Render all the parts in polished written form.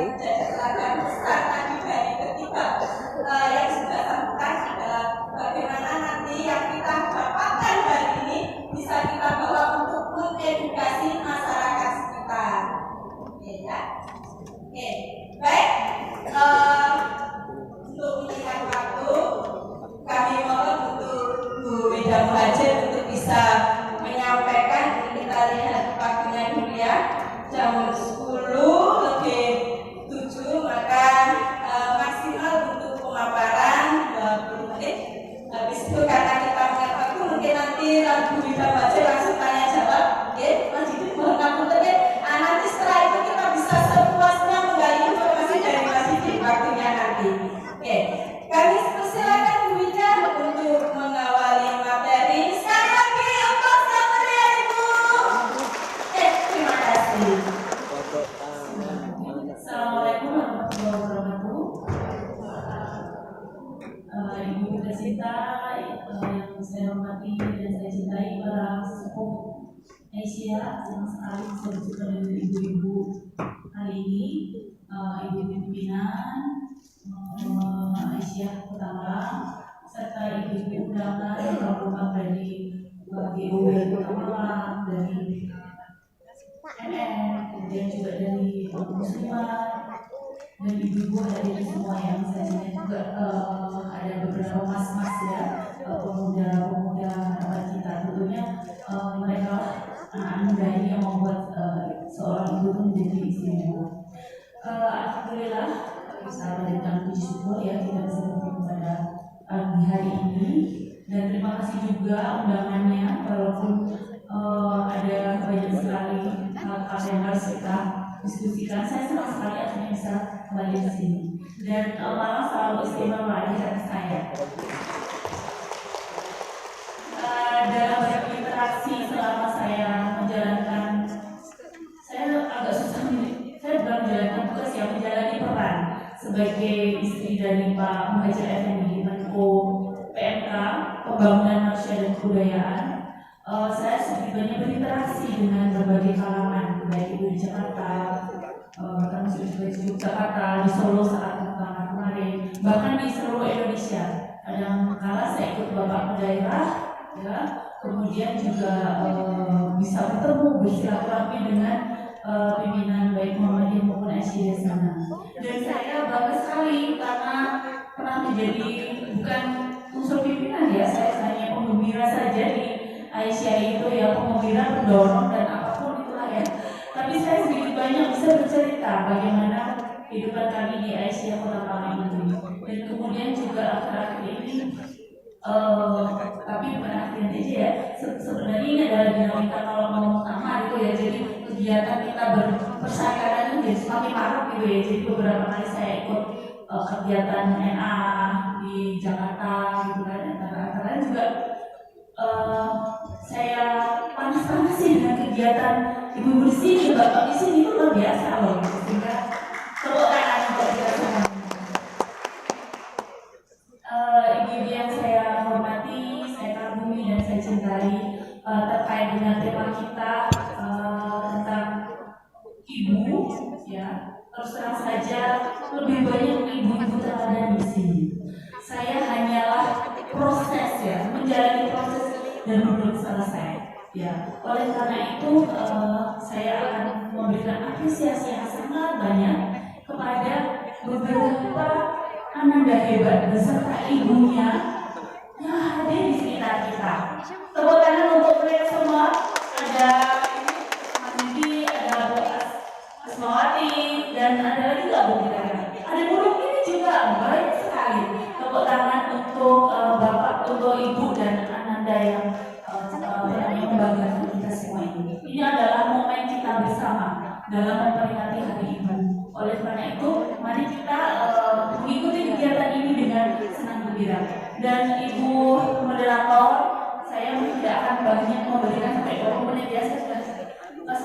menjadi teladan besar tadi dari ketiga yang sudah sampaikan adalah bagaimana nanti yang kita dapatkan hari ini bisa kita bawa untuk mengedukasi masyarakat sekitar. Oke ya. Oke, baik. Untuk menyingkat waktu, kami mohon untuk Bu Wida Muhajir untuk bisa menyampaikan. Kita lihat waktunya dulu ya, jam 10:07, maka maksimal untuk pemaparan 20 menit. Habis itu karena kita mengingat waktu, mungkin nanti Bu Wida Muhajir langsung tanya jawab. Oke, Mas Didi mohon ngapunten ya. Nanti setelah itu kita bisa sepuasnya menggali informasi dari Mas Didi waktunya nanti. Oke, kami persilakan Bu Wida untuk mengawali materi. Sekali lagi untuk yang meriah Ibu. Terima kasih. Assalamualaikum warahmatullahi wabarakatuh. Ibu tercinta yang saya hormati dan saya cintai, para sepuh Asia, senang sekali bisa berjumpa dengan ibu-ibu hari ini. Ibu pimpinan Aisyah Utama serta ibu-ibu undangan yang terhormat dari GOW Utama, dari NN, kemudian juga dari Muslimat dan ibu-ibu hadir semua yang saya cintai juga. Ada beberapa mas-mas ya, pemuda-pemuda harapan kita, tentunya mereka anak muda ini yang membuat seorang ibu itu menjadi istimewa. Alhamdulillah bisa memberikan puji syukur ya kita bisa bertemu pada pagi hari ini, dan terima kasih juga undangannya walaupun ada banyak sekali hal-hal yang harus kita diskusikan. Saya senang sekali akhirnya bisa kembali ke sini dan malah selalu istimewa di hati saya. Dalam berinteraksi selama saya menjalankan, saya agak susah nih. Saya bukan menjalankan tugas, yang menjalani peran sebagai istri dari Pak Muhajir Effendi, Menko PMK Pembangunan Manusia dan Kebudayaan. Saya sedikit banyak berinteraksi dengan berbagai kalangan, baik itu di Jakarta, termasuk juga di Yogyakarta, di Solo saat pertama kemarin, bahkan di seluruh Indonesia. Kadang-kala saya ikut bapak daerah, ya, kemudian juga bisa bertemu bersilaturahmi dengan pimpinan baik Muhammadiyah maupun Aisyah di sana. Dan saya bangga sekali karena pernah menjadi bukan unsur pimpinan ya, saya hanya penggembira saja di Aisyah itu ya, penggembira, pendorong dan apapun itulah ya. Tapi saya sedikit banyak bisa bercerita bagaimana kehidupan kami di Aisyah Kota Palembang itu. Dan kemudian juga akhir-akhir ini, tapi bukan akhir aja ya. Sebenarnya ini adalah dinamika kalau mau utama gitu ya. Jadi kegiatan kita berpersaingan itu jadi semakin marak gitu ya. Jadi beberapa kali saya ikut kegiatan NA di Jakarta gitu kan. Antara juga saya panas-panasin dengan kegiatan ibu di sini, bapak di sini itu luar biasa loh. Sehingga tepuk tangan untuk kita semua. Ibu yang saya hormati, saya kagumi dan saya cintai, terkait dengan tema kita tentang ibu, ya. Terus terang saja lebih banyak ibu-ibu teladan di sini. Saya hanyalah proses ya, menjalani proses dan belum selesai. Ya, oleh karena itu saya akan memberikan apresiasi yang sangat banyak kepada beberapa ananda hebat beserta ibunya yang hadir di sekitar kita. Tepuk tangan untuk mereka semua. Ada Mas Didi, ada Bu Asmawati, dan ada lagi nggak Bu kita? Ada burung ini juga banyak sekali. Tepuk tangan untuk bapak, untuk ibu dan ananda yang membanggakan kita semua ini. Ini adalah momen kita bersama dalam memperingati Hari Ibu. Oleh karena itu, mari kita mengikuti kegiatan ini dengan senang gembira. Dan Ibu moderator, saya tidak akan banyak memberikan sampai 20 menit ya. Saya Mas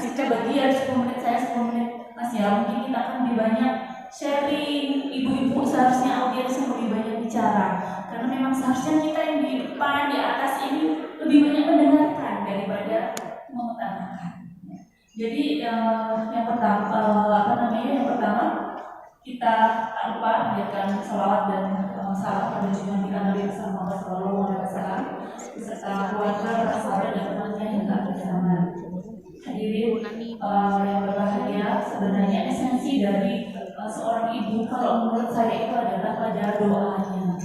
tadi coba dia 10 menit, saya 10 menit. Mas ya, mungkin kita akan lebih banyak sharing. Ibu-ibu seharusnya audiens yang lebih banyak bicara, karena memang seharusnya kita yang di depan, di atas ini lebih banyak mendengarkan daripada mengutarakan. Jadi yang pertama, kita tak lupa menjadikan salawat dan salam pada junjungan kita Nabi Muhammad SAW beserta keluarga, sahabat dan temannya yang tak bersamaan. Hadirin yang berbahagia, sebenarnya esensi dari seorang ibu kalau menurut saya itu adalah pada doanya.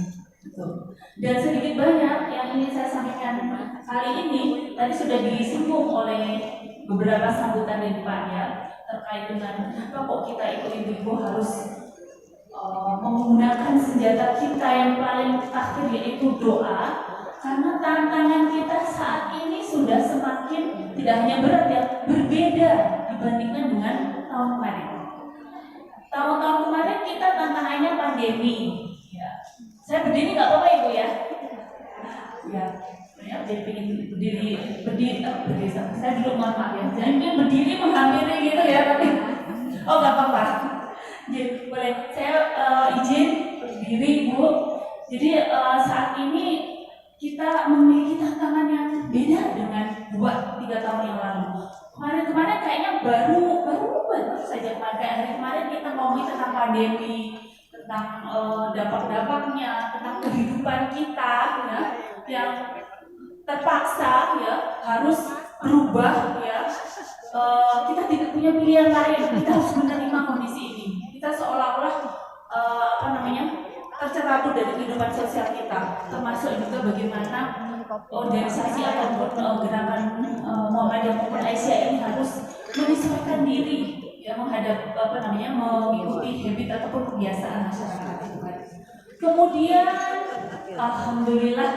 Dan sedikit banyak yang ingin saya sampaikan kali ini tadi sudah disinggung oleh beberapa sambutan di depannya terkait dengan kenapa kok kita itu ibu-ibu harus menggunakan senjata kita yang paling akhir yaitu doa, karena tantangan kita saat ini sudah semakin tidak hanya berat ya, berbeda dibandingkan dengan tahun kemarin. Tahun-tahun kemarin kita tantangannya pandemi. Ya. Saya berdiri nggak apa-apa ibu ya? Ya. Saya berdiri. Saya dulu mohon maaf ya. Jangan berdiri menghampiri gitu ya, tapi oh nggak apa-apa. Jadi boleh saya izin berdiri bu. Jadi saat ini kita memiliki tantangan yang beda dengan 2-3 tahun yang lalu. Kemarin kayaknya baru saja hari kemarin kita ngomongin tentang pandemi, tentang dampak-dampaknya, tentang kehidupan kita ya, yang terpaksa ya harus berubah ya. Kita tidak punya pilihan lain, kita harus menerima kondisi ini. Kita seolah-olah tercerabut dari kehidupan sosial kita, termasuk juga bagaimana organisasi ataupun gerakan Muhammadiyah maupun Aisyah ini harus menyesuaikan diri ya menghadap mengikuti habit ataupun kebiasaan masyarakat itu kan. Kemudian alhamdulillah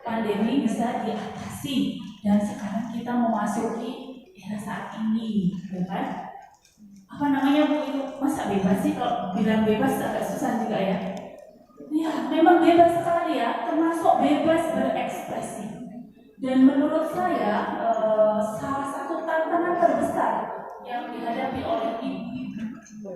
pandemi bisa diatasi dan sekarang kita memasuki era saat ini, ya kan? Bu itu masa bebas sih? Kalau bilang bebas agak susah juga ya. Ya, memang bebas sekali ya, termasuk bebas berekspresi. Dan menurut saya salah satu tantangan terbesar yang dihadapi oleh ibu-ibu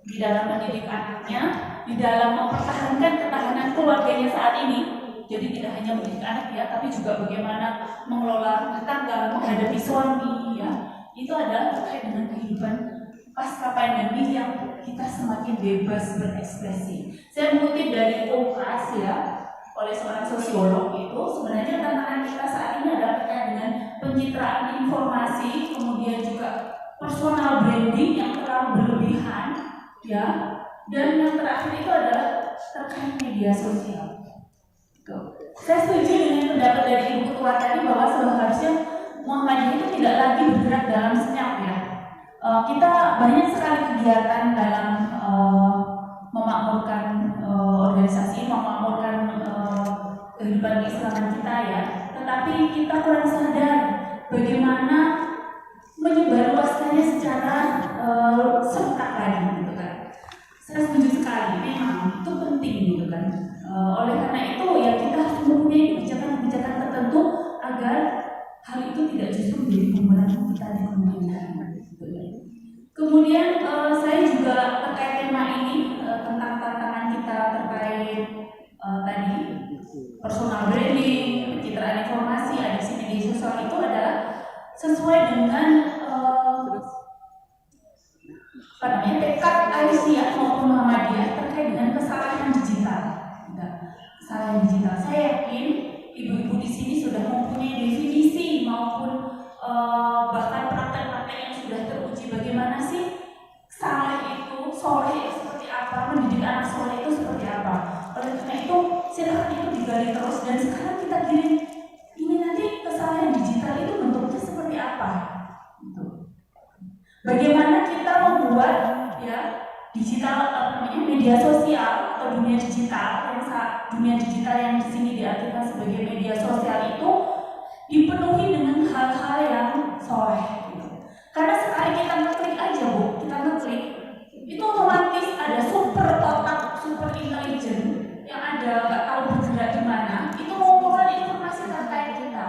di dalam mendidik anaknya, di dalam mempertahankan ketahanan keluarganya saat ini. Jadi tidak hanya mendidik anak ya, tapi juga bagaimana mengelola rumah tangga, menghadapi suami ya. Itu adalah terkait dengan kehidupan pasca pandemi yang kita semakin bebas berekspresi. Saya mengutip dari Okras ya, oleh seorang sosiolog itu sebenarnya tantangan kita saat ini adalah terkait dengan pencitraan informasi, kemudian juga personal branding yang terlalu berlebihan ya, dan yang terakhir itu adalah terkait media sosial. Saya setuju dengan pendapat dari Ibu Ketua tadi bahwa seharusnya Muhammadiyah itu tidak lagi bergerak dalam senyap ya. Kita banyak sekali kegiatan dalam memakmurkan organisasi, memakmurkan kehidupan keislaman kita ya. Tetapi kita kurang sadar bagaimana menyebarluaskannya secara serentak tadi gitu kan. Saya setuju sekali, memang itu penting gitu kan. Oleh karena itu ya kita harus mempunyai kebijakan-kebijakan tertentu agar hal itu tidak justru menjadi bumerang kita di kemudian hari. Kemudian saya juga terkait tema ini tentang tantangan kita terkait tadi personal branding, pencitraan informasi, adiksi media sosial itu adalah sesuai dengan tekad Aisyah maupun Muhammadiyah terkait dengan kesalahan digital. Kesalahan digital. Saya yakin ibu-ibu di sini sudah mempunyai definisi maupun bahkan praktek-praktek yang sudah teruji bagaimana sih salah itu, soleh itu seperti apa, mendidik anak soleh itu seperti apa. Oleh karena itu silakan itu digali terus dan sekarang kita kirim ini nanti kesalahan digital itu bentuknya seperti apa. Bagaimana kita membuat ya digital media sosial atau dunia digital yang di sini diartikan sebagai media sosial itu dipenuhi dengan hal-hal yang soleh. Karena sekali kita ngeklik aja kita ngeklik itu otomatis ada super otak, super intelijen yang ada nggak tahu bergerak di mana, itu mengumpulkan informasi terkait kita.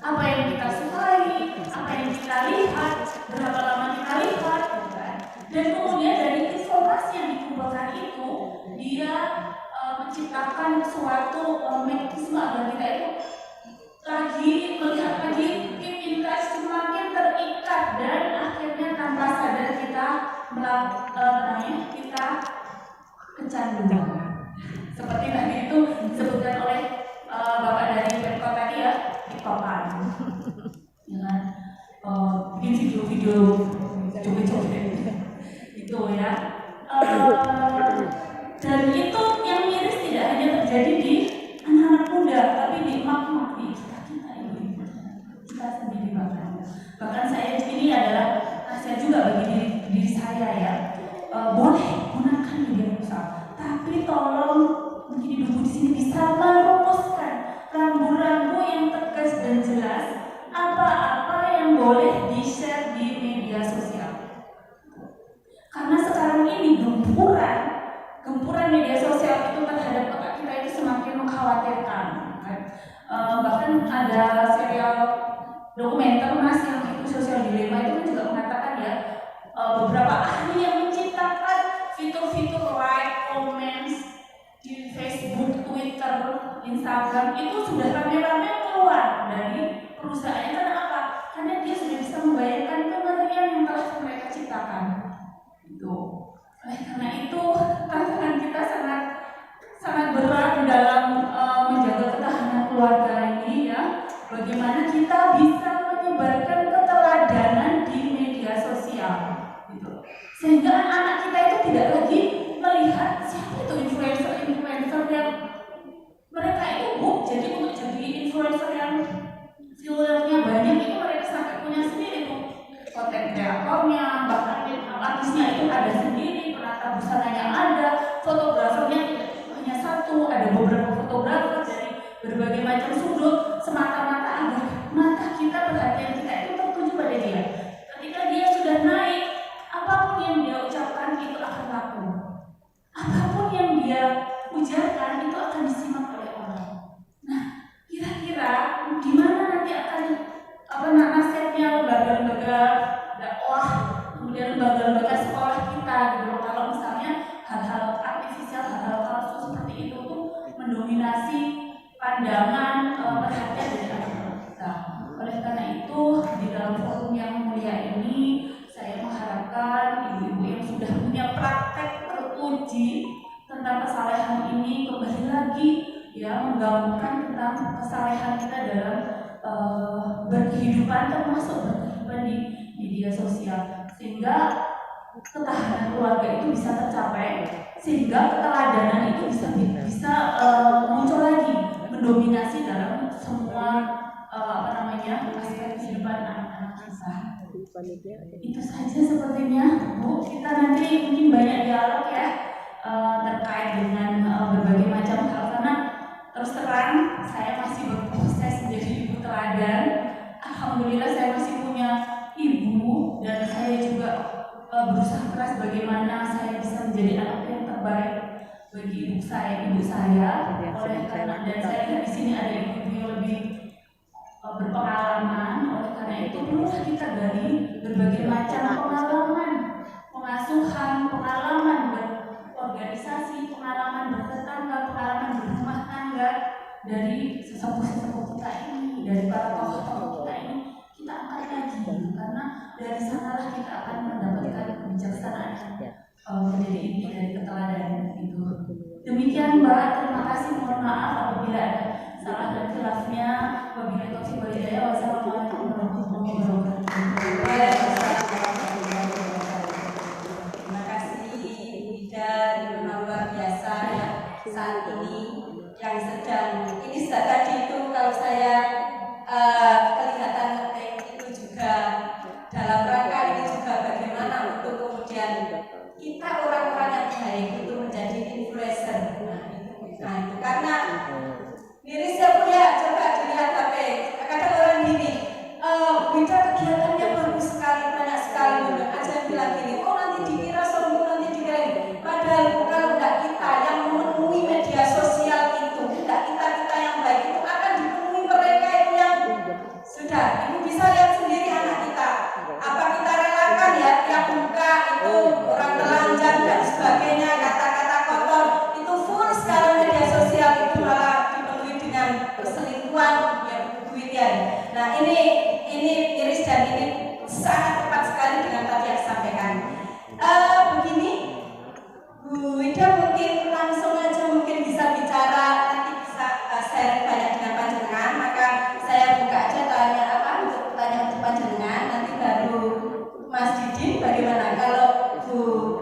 Apa yang kita sukai, apa yang kita lihat, berapa lama kita lihat, dan kemudian dari informasi yang dikumpulkan itu dia menciptakan suatu kita kecanduan. Seperti tadi itu disebutkan oleh Bapak dari Pemkot tadi ya, TikTokan, dengan bikin video-video joget-joget itu ya. Dan itu yang miris tidak hanya terjadi di anak-anak muda, tapi di emak-emak, di kita ibu-ibu, kita sendiri bahkan saya ini adalah nasihat juga bagi diri saya ya. Boleh gunakan media sosial, tapi tolong mungkin ibu di sini bisa merumuskan rambu-rambu yang tegas dan jelas apa-apa yang boleh di-share di media sosial. Karena sekarang ini gempuran media sosial itu terhadap otak kita itu semakin mengkhawatirkan. Bahkan ada serial dokumenter Mas yang itu Social Dilemma itu kan juga mengatakan ya, beberapa ahli yang menciptakan fitur-fitur like, comments di Facebook, Twitter, Instagram itu sudah rame-rame keluar dari perusahaannya. Karena apa? Karena dia sudah bisa membayangkan kematian yang telah mereka ciptakan. Itu. Oleh karena itu tantangan kita sangat berat dalam menjaga ketahanan keluarga ini ya. Bagaimana kita bisa menyebarkan keteladanan di media sosial, gitu. Sehingga anak kita itu tidak lagi melihat siapa itu influencer yang mereka itu jadi untuk jadi influencer yang viewernya banyak itu mereka sampai punya sendiri tuh konten kreatornya, bahkan artisnya itu ada sendiri, penata busananya ada, fotografernya tidak hanya satu, ada beberapa fotografer dari berbagai macam sudut, semata-mata agar mata kita, perhatian kita itu tertuju pada dia. Ketika dia sudah naik, apapun yang dia ucapkan itu akan laku, apapun yang dia ujarkan itu akan disimak oleh orang. Nah, kira-kira gimana nanti akan nasihatnya lembaga-lembaga dakwah, kemudian lembaga-lembaga sekolah kita gitu. Kalau misalnya hal-hal artifisial, hal-hal palsu seperti itu tuh mendominasi pandangan perhatian dari anak-anak kita. Oleh karena itu di dalam forum yang mulia ini saya mengharapkan ibu-ibu yang sudah punya praktek teruji tentang kesalehan ini kembali lagi ya, menggaungkan tentang kesalehan kita dalam berkehidupan, termasuk berkehidupan di media sosial, sehingga ketahanan keluarga itu bisa tercapai, sehingga keteladanan itu bisa muncul lagi, mendominasi dalam semua aspek kehidupan anak-anak kita. Itu saja sepertinya, Bu. Kita nanti mungkin banyak dialog ya terkait dengan berbagai macam hal, karena terus terang saya masih berproses menjadi ibu teladan. Alhamdulillah saya masih punya ibu, dan saya juga berusaha keras bagaimana saya bisa menjadi anak yang terbaik bagi ibu saya. Oleh karena dan saya lihat di sini ada ibu yang lebih berpengalaman. Oleh karena itu perlulah kita gali berbagai macam pengalaman pengasuhan, pengalaman berorganisasi, pengalaman bertetangga, pengalaman berumah tangga dari sesepuh-sesepuh kita ini, dari para tokoh-tokoh kita ini, kita angkat lagi, karena dari sanalah kita akan mendapatkan kebijaksanaan menjadi inti dari keteladanan itu. Demikian Mbak, terima kasih, mohon maaf apabila ada salah dan khilafnya. Wabillahi taufiq wal hidayah. Wassalamualaikum warahmatullahi wabarakatuh. Terima kasih Ida, luar biasa ya saat ini yang sedang ini tadi itu kalau saya kelihatan ngetik itu juga dalam rangka ini juga bagaimana untuk kemudian kita orang-orang yang baik itu menjadi influencer. Nah itu karena mirisnya Bu ya, coba dilihat HP. Kadang orang gini, Bida kegiatannya bagus sekali, banyak sekali. Ada yang bilang gini, oh nanti dikira sombong, nanti dikira ini. Padahal kalau tidak kita yang memenuhi media sosial itu, tidak kita yang baik itu akan dipenuhi mereka itu yang sudah. Ibu bisa lihat sendiri anak kita. Apa kita relakan ya, yang buka itu orang telanjang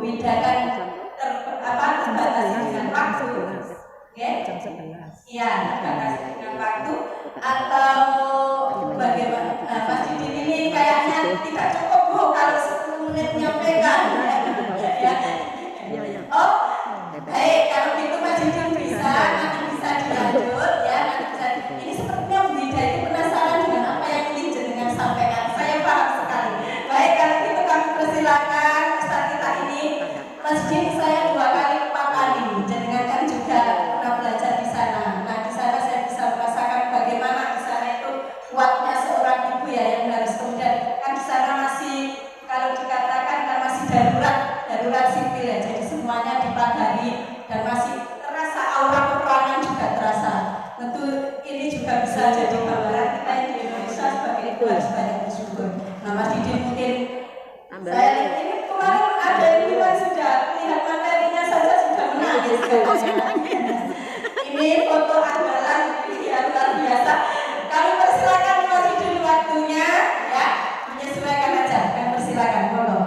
Wida kan terbatasi dengan waktu, jam 11. ya terbatasi dengan waktu, atau bagaimana Mas Didin ini kayaknya tidak cukup Bu kalau 10 menit menyampaikan ya. Oh baik, kalau gitu Mas Didin bisa nanti bisa dilanjut ya, nanti bisa. Ini sepertinya Bu Wida itu penasaran dengan apa yang ingin jenengan sampaikan. Saya paham sekali. Baik, kalau gitu kami persilakan Ustaz kita ini. Masjid saya 2 kali 4 kali, jenengan kan juga pernah belajar di sana. Nah di sana saya bisa merasakan bagaimana di sana itu kuatnya seorang ibu ya, yang harus kemudian kan di sana masih, kalau dikatakan kan masih darurat sipil ya, jadi semuanya dipagari dan masih terasa aura peperangan juga terasa. Tentu ini juga bisa jadi gambaran kita yang di Indonesia sebagai ibu harus banyak bersyukur. Nah Mas Didin mungkin saya lihat ini kemarin ada yang bilang sudah lihat materinya saja sudah menangis. Ini foto andalan yang luar biasa. Kami persilakan Mas Didin waktunya ya, menyesuaikan aja. Kami persilakan, monggo.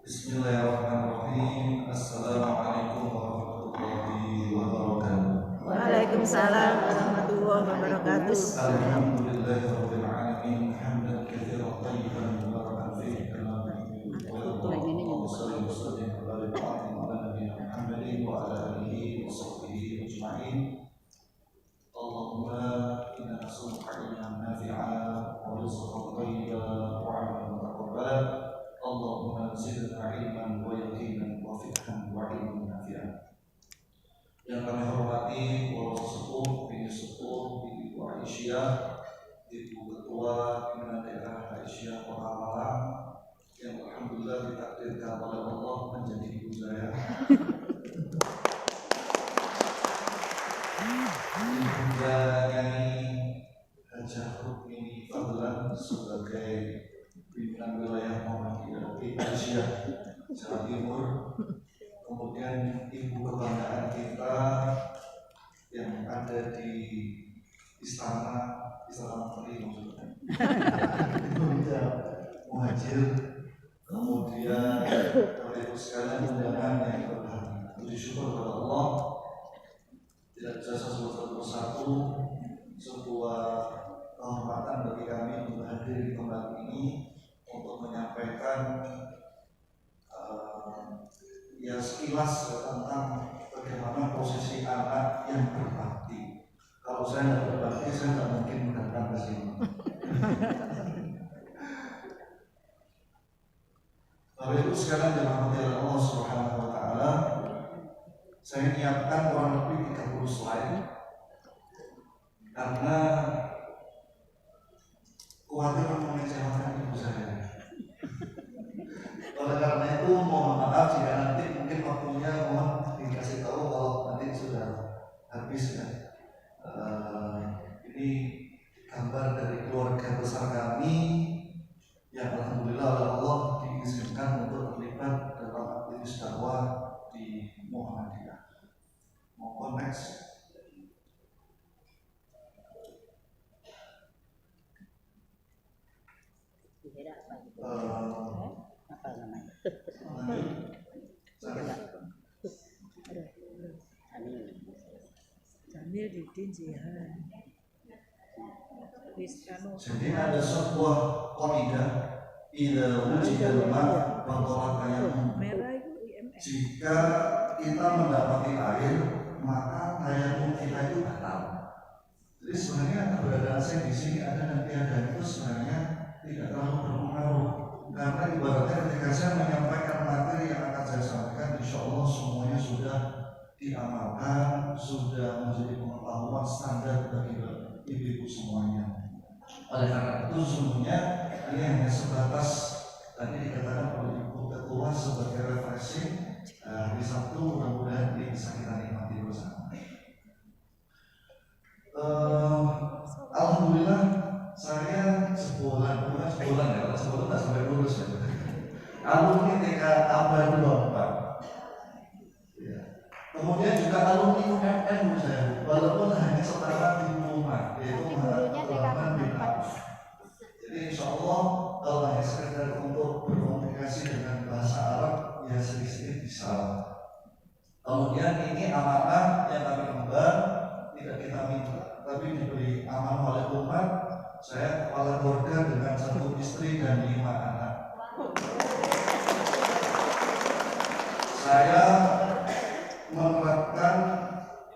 Bismillahirrahmanirrahim. Assalamualaikum warahmatullahi wabarakatuh. Waalaikumsalam warahmatullahi wabarakatuh. Alhamdulillahirabbil alamin, hamdan katsiran thayyiban mubarakan fihi kama yuhibbu wa sallallahu alaihi wa barik ala nabiyyina Muhammadin wa ala alihi wa sahbihi ajma'in. Allahumma inna nas'aluka ilman nafi'an wa rizqan thayyiban wa 'amalan mutaqabbalan. Allahumma zidna ilman wa yaqinan wa fiqhan wa ilman nafi'an. Yang kami hormati para sesepuh, Ibu Sepuh, Ibu Aisyah, Ibu Ketua Pimpinan Daerah Aisyah Kota Malang, yang alhamdulillah ditakdirkan oleh Allah menjadi ibu saya. Ibunda Nyai Hajah Rukmini Fadlan sebagai pimpinan wilayah Muhammadiyah Aisyah Jawa Timur. Kemudian ibu kebanggaan kita yang ada di istana Menteri maksudnya. Ibu Muhajir. Kemudian Bapak Ibu sekalian undangan yang berbahagia. Puji syukur kepada Allah, tidak bisa satu persatu, sebuah kehormatan bagi kami untuk hadir di tempat ini untuk menyampaikan ya sekilas tentang bagaimana posisi anak yang berbakti. Kalau saya tidak berbakti, saya tidak mungkin datang ke sini. Bapak Ibu sekalian dirahmati oleh Allah Subhanahu wa taala, saya menyiapkan kurang lebih 30 slide karena khawatir mengecewakan ibu saya. Oleh karena itu mohon maaf jika nanti mungkin waktunya mohon dikasih tahu kalau nanti sudah habis ya. Ini gambar dari keluarga besar kami yang alhamdulillah oleh Allah diizinkan untuk terlibat dalam aktivitas dakwah di Muhammadiyah. Mohon next. Apa namanya? Jamil Didin Jihan. Jadi ada sebuah qaidah idza wujida al-ma' batala tayammum. Jika kita mendapati air, maka tayammum kita itu batal. Jadi sebenarnya keberadaan saya di sini ada dan tiada itu sebenarnya tidak terlalu berpengaruh. Karena ibaratnya ketika saya menyampaikan materi yang akan saya sampaikan, insya Allah semuanya sudah diamalkan, sudah menjadi pengetahuan standar bagi ibu-ibu semuanya. Oleh karena itu sesungguhnya ini hanya sebatas tadi dikatakan oleh Ibu Ketua sebagai refreshing hari Sabtu, mudah-mudahan ini bisa kita nikmati bersama. Alhamdulillah saya sebulan ya, sebulan nggak sampai lulus ya. Alumni TK Aba 24. Ya. Kemudian juga alumni UMN saya, walaupun hanya setara di rumah, yaitu Muhammad Rahman bin Auf. Jadi insya Allah kalau hanya sekedar untuk berkomunikasi dengan bahasa Arab ya sedikit-sedikit bisa. Kemudian ini amanah yang kami emban, tidak kita minta, tapi diberi amanah oleh umat. Saya kepala keluarga dengan 1 istri dan 5 anak. Saya menerapkan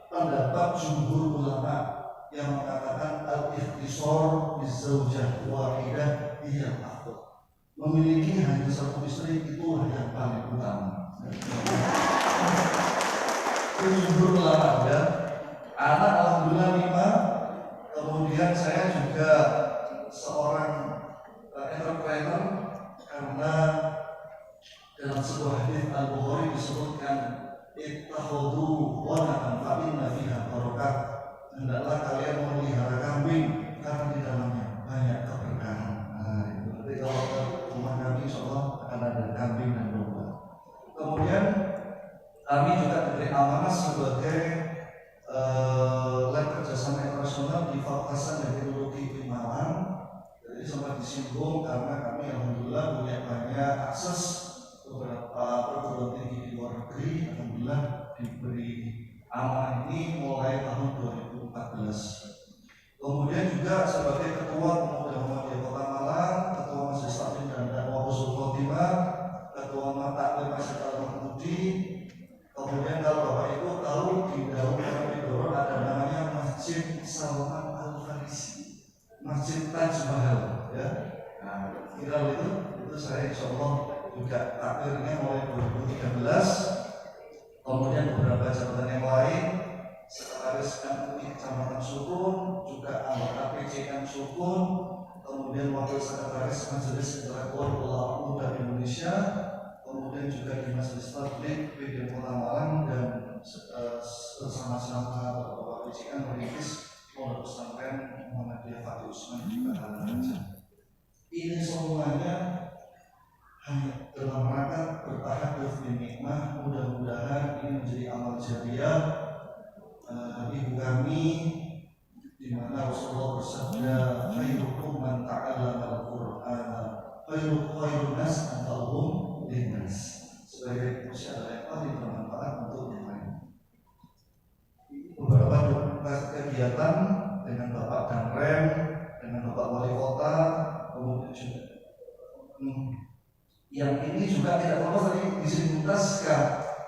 pendapat jumhur ulama yang mengatakan al-ikhtisar bizaujah wahidah hiya afdal. Memiliki hanya 1 istri itulah yang paling utama. Itu jumhur ulama ya. Anak alhamdulillah 5. Kemudian saya juga seorang entrepreneur karena dalam sebuah hadis Al-Bukhari disebutkan ittakhudhu ghanam fa inna fiha barakah. Hendaklah kalian memelihara kambing karena di dalamnya banyak keberkahan. Nah, itu nanti kalau ke rumah kami insyaallah akan ada kambing dan domba. Kemudian kami juga diberi amanah sebagai lab kerjasama internasional di Fakultas Teknologi Malang. Jadi sempat disinggung karena kami alhamdulillah punya banyak akses beberapa perguruan tinggi di luar negeri. Alhamdulillah diberi amanah ini mulai tahun 2014. Kemudian juga sebagai ketua pemuda Muhammadiyah Kota Malang, ketua Majelis Taklim dan Dakwah Husnul Khotimah, ketua Taklim Masjid Al-Mahmudi. Kemudian kalau Bapak Ibu tahu di dalam Borobudur ada namanya Masjid Salman Al-Farisi, Masjid Taj Mahal, ya. Nah, kira itu saya insya Allah juga takdirnya mulai 2013. Kemudian beberapa jabatan yang lain, Sekretaris MUI Kecamatan Sukun, juga anggota PCM Sukun, kemudian Wakil Sekretaris Majelis Intelektual Ulama Muda Indonesia, kemudian juga di Majelis Taklim PD Kota Malang, dan bersama-sama Bapak PCM merintis Pondok Pesantren Muhammadiyah Fatih Usman juga ada. Ini semuanya hanya dalam rangka bertahadduf bin nikmah. Mudah-mudahan ini menjadi amal jariah ibu kami, di mana Rasulullah bersabda, khairukum man ta'allama al-Qur'ana khairun nas anfa'uhum linnas. Sebagai manusia adalah yang paling bermanfaat untuk yang lain. Beberapa kegiatan dengan Bapak Danrem, dengan Bapak Wali Kota, kemudian juga yang ini juga tidak apa-apa tadi disintaskan,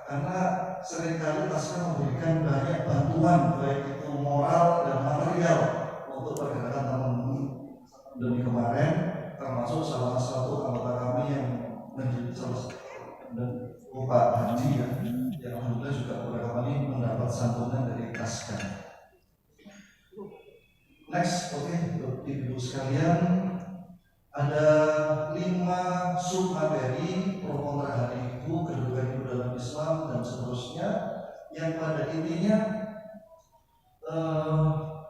karena seringkali Taska memberikan banyak bantuan baik itu moral dan material untuk pergerakan teman-teman. Demi kemarin termasuk salah satu anggota kami yang menjadi salah satu dan Pak Haji ya, yang alhamdulillah juga beberapa kali mendapat santunan dari Taska. Next, oke, ibu sekalian, ada 5 submateri pro kontra hari ibu, kedudukan ibu dalam Islam dan seterusnya, yang pada intinya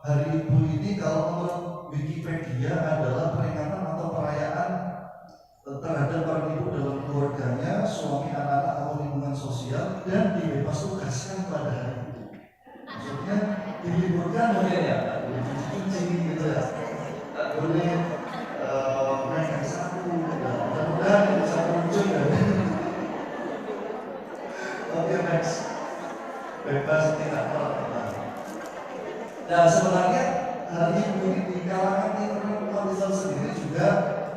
hari ibu ini kalau menurut Wikipedia adalah peringatan atau perayaan terhadap para ibu dalam keluarganya, suami, anak-anak atau lingkungan sosial, dan dibebas tugaskan pada hari itu. Maksudnya diliburkan mungkin ya, cuci gitu ya, tak boleh naik sapu, mudah-mudahan bisa muncul ya. Oke, next, bebas tidak terlalu. Nah, sebenarnya hari ini di kalangan internal Islam sendiri juga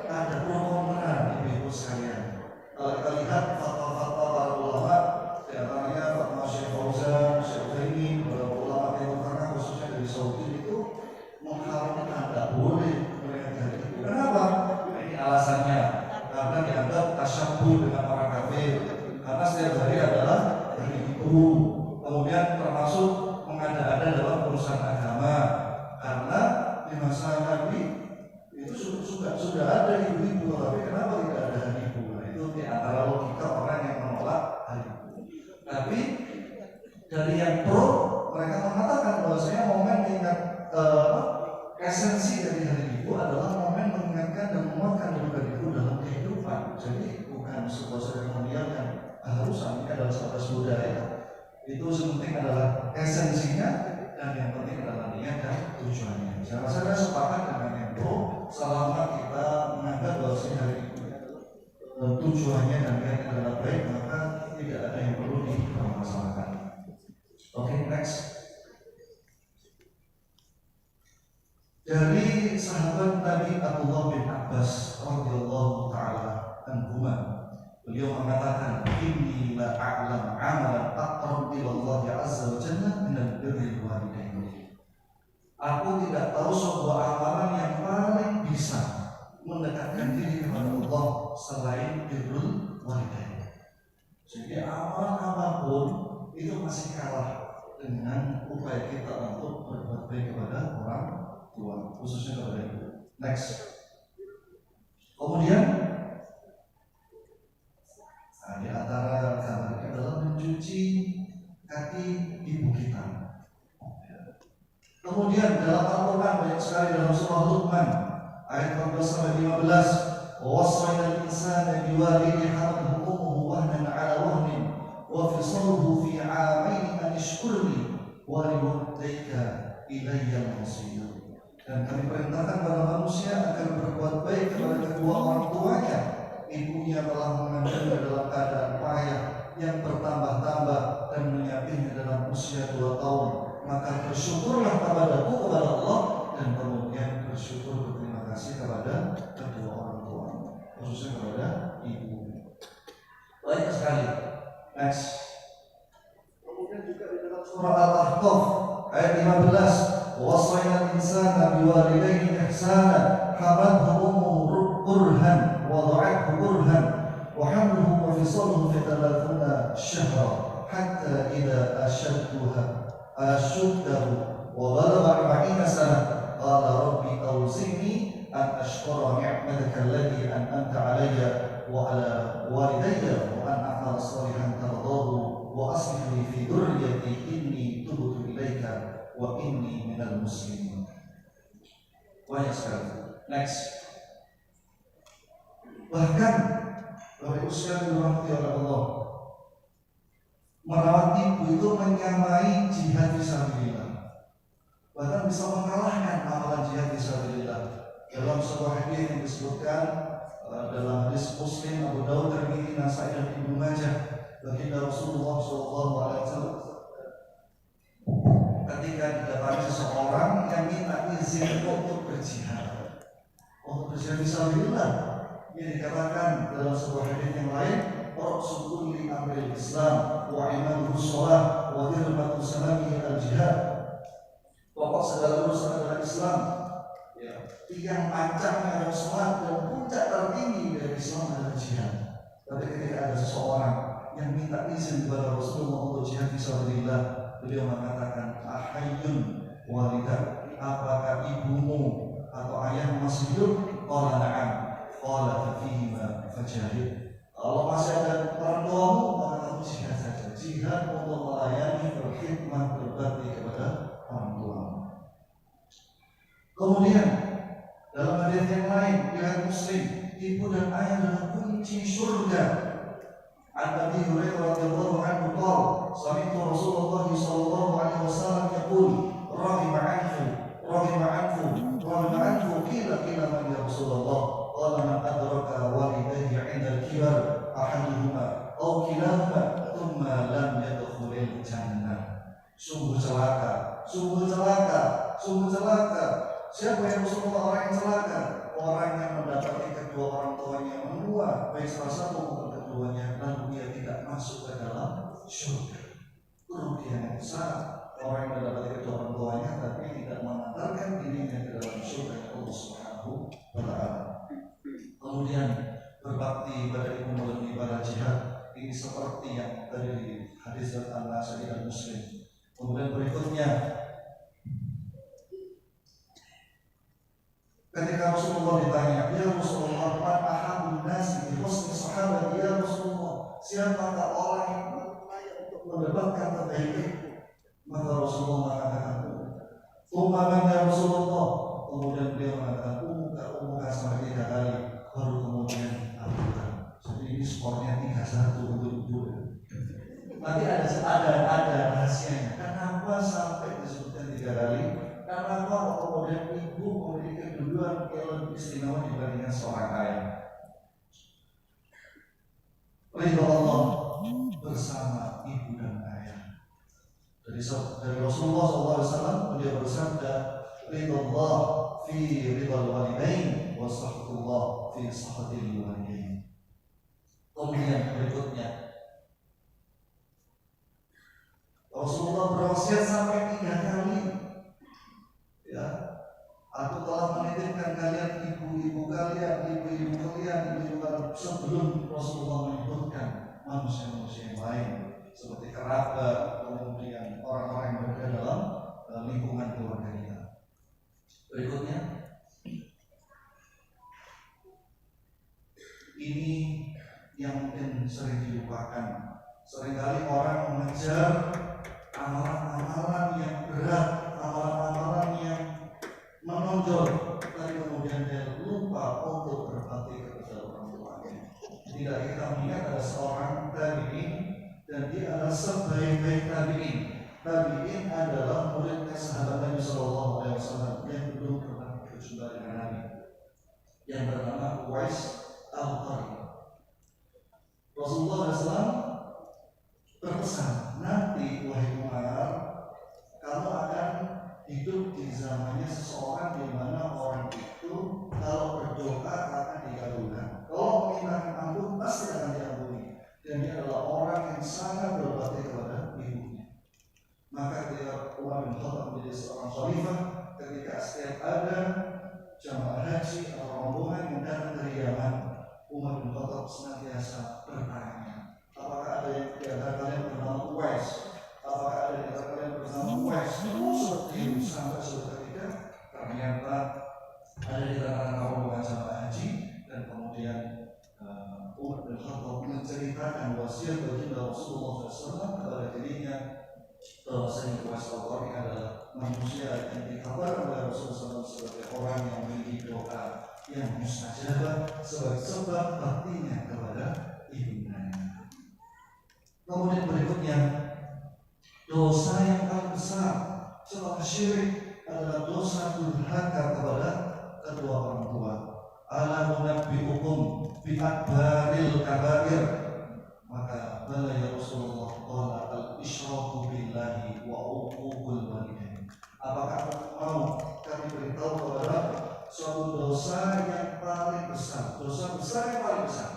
ada pro kontra ibu sekalian. Kalau kita lihat fatwa-fatwa para ulama, di antaranya fatwa Syekh Fauzan, Syekh Utsaimin, beberapa ulama Timur Tengah khususnya dari Saudi itu mengharamkan tidak boleh merayakan hari itu. Kenapa? Ini alasannya karena dianggap tasyabbuh dengan orang kafir. Karena setiap hari adalah hari ibu. Kemudian termasuk mengada-ada dalam urusan agama. Karena di masa Nabi itu sudah ada ibu-ibu, tapi kenapa tidak ada hari ibu? Nah, itu di antara logika orang yang menolak hari ibu. Tapi dari yang pro, mereka mengatakan bahwasanya momen ingat esensi dari hari ibu adalah momen mengingatkan dan menguatkan kedudukan ibu dalam kehidupan. Jadi bukan sebuah seremonial yang harus, ini adalah sebuah budaya. Itu sepenting adalah esensinya, dan yang sahabat Nabi Abdullah bin Abbas radhiyallahu taala anhuma, beliau mengatakan, inni la a'lam amalan aqrab ila Allah azza wa jalla min al-birri walidaini. Aku tidak tahu sebuah amalan yang paling bisa mendekatkan diri kepada Allah selain birrul walidain. Jadi amalan apapun itu masih kalah dengan upaya kita untuk berbuat baik kepada orang tua, khususnya kepada ibu. Next. Kemudian di antara gambarnya adalah mencuci kaki ibu kita. Kemudian dalam Al-Quran banyak sekali, dalam surah Luqman ayat 14-15, وَوَصَّيْنَا الْإِنسَانَ بِوَالِدِهِ حَمَلَتْهُ أُمُّهُ وَهْنًا عَلَى وَهْنٍ وَفِصَالُهُ فِي عَامَيْنِ أَنِ اشْكُرْ لِي وَلِوَالِدَيْكَ إِلَيَّ الْمَصِيرُ. Dan kami perintahkan kepada manusia agar berbuat baik kepada kedua orang tuanya. Ibunya telah mengandungnya dalam keadaan payah yang bertambah-tambah dan menyapihnya dalam usia 2 tahun. Maka bersyukurlah kepadaku, kepada Allah, dan kemudian bersyukur, berterima kasih kepada kedua orang tua, khususnya kepada ibu. Banyak sekali. Next. Kemudian juga di dalam surah Al-Ahqaf ayat 15, وَوَصَّيْنَا الْإِنسَانَ بِوَالِدَيْهِ إِحْسَانًا حَمَلَتْهُ أُمُّهُ كُرْهًا وَوَضَعَتْهُ كُرْهًا وَحَمْلُهُ وَفِصَالُهُ فِي 30 شهرا حتى إذا أشده وبلغ 40 سنة قال رب أوزعني أن أشكر نعمتك التي أنعمت علي وعلى والدي وأن أعمل صالحا ترضاه وأصلح لي في ذريتي إني تبت إليك وإني من المسلمين. Banyak sekali. Next. Bahkan Bapak Ibu sekalian dirahmati oleh Allah, merawat ibu itu menyamai jihad fisabilillah, bahkan bisa mengalahkan amalan jihad fisabilillah. Dalam sebuah hadis yang disebutkan dalam hadis Muslim, Abu Dawud, Tirmidzi, Nasai, dan Ibnu Majah, baginda Rasulullah SAW ketika didatangi seseorang yang minta izin untuk berjihad, fisabilillah, ini dikatakan dalam sebuah hadis yang lain, Rasul kulli amril Islam wa imanuhu shalah wa dirmatu sanamihi al-jihad. Pokok segala urusan adalah Islam, ya, tiang pancangnya adalah salat, dan puncak tertinggi dari Islam adalah jihad. Tapi ketika ada seseorang yang minta izin kepada Rasulullah untuk jihad fisabilillah, beliau mengatakan, ahayyun walidak, apakah ibumu atau ayahmu masih hidup? Qala na'am. Qala fafihima fajahid. Kalau masih ada orang tuamu, maka kamu jihad saja. Jihad untuk melayani, berkhidmat, berbakti kepada orang tua. Kemudian dalam hadis yang lain, riwayat Muslim, ibu dan ayah adalah kunci surga. An Abi Hurairah radhiyallahu anhu qala, sami'tu Rasulullah sallallahu alaihi wasallam yaqul, rahima anfu qila man ya Rasulullah, qala man adraka walidayhi 'inda al-kibar ahaduhuma aw kilahuma thumma lam yadkhulil jannah. Sungguh celaka. Siapa yang Rasulullah? Orang yang celaka, orang yang mendapati kedua orang tuanya menua, baik salah satu maupun keduanya, lalu dia tidak masuk ke dalam surga. Kerugian yang besar, orang yang mendapati kedua orang tuanya tapi tidak mengantarkan dirinya ke dalam surga Allah Subhanahu wa Ta'ala. Kemudian berbakti pada ibu melalui ibadah jihad, ini seperti yang tadi di hadis An-Nasai dan Muslim. Kemudian berikutnya, ketika Rasulullah ditanya, ya Rasulullah, man ahabun nasi bi husni sahabat, ya Rasulullah, siapakah orang yang layak untuk mendapatkan kebaikan? Maka Rasulullah mengatakan, umaman ya Rasulullah. Kemudian beliau mengatakan, umuka sampai 3 kali, baru kemudian abukan. Jadi ini skornya 3-1 untuk ibu. Nanti ada rahasianya. Kenapa sampai disebutkan 3 kali? Karena kemudian ibu memiliki keduluan yang lebih istimewa dibandingkan seorang ayah. Ridho Allah bersama ibu dan ayah. Dari Rasulullah SAW, beliau bersabda, ridallah fi ridal walidain wa sakhatullah fi sakhatil walidain. Kemudian berikutnya Rasulullah berwasiat sampai 3 kali. Ya, aku telah menitipkan kalian ibu-ibu kalian, ibu-ibu sebelum Rasulullah menyebutkan manusia-manusia yang lain seperti kerabat, kemudian orang-orang yang berada dalam lingkungan keluarga kita. Berikutnya, ini yang mungkin sering dilupakan. Seringkali orang mengejar amalan-amalan yang berat, amalan-amalan yang menonjol, tapi kemudian dia lupa untuk berbakti kepada orang tuanya. Tidak kita mengingat ada seorang tabi'in dan dia adalah sebaik-baik tabi'in. Tabi'in adalah muridnya sahabat Nabi Sallallahu Alaihi Wasallam yang belum pernah berjumpa dengan Nabi, yang bernama Uwais Al-Qarni. Rasulullah SAW berpesan, nanti wahai Umar, kamu akan hidup di zamannya seseorang di mana orang itu kalau berdoa akan dikabulkan, kalau meminta ampun pasti akan diampuni, dan dia adalah orang yang sangat berbakti kepada ibunya. Maka ketika Umar bin Khattab menjadi seorang khalifah, ketika setiap ada jamaah haji atau rombongan yang datang dari Yaman, Umar bin Khattab senantiasa bertanya, apakah ada yang di antara kalian bernama Uwais? Apakah ada di antara kalian bernama Uwais? Sampai suatu ketika ternyata ada di antara rombongan jamaah haji, dan kemudian Umar bin Khattab menceritakan wasiat baginda Rasulullah SAW kepada dirinya bahwa Sayyid Uwais Al-Qarni adalah manusia yang dikabarkan oleh Rasulullah SAW sebagai orang yang memiliki doa yang mustajabah sebagai sebab baktinya kepada ibundanya. Kemudian berikutnya, dosa yang paling besar setelah syirik adalah dosa durhaka kepada kedua orang tua. Ala munabbi'ukum bi akbaril kabair. Maka bala ya Rasulullah, qala al-isyraku billahi wa uququl walidain. Apakah mau kami beritahu kepada suatu dosa yang paling besar, dosa besar yang paling besar?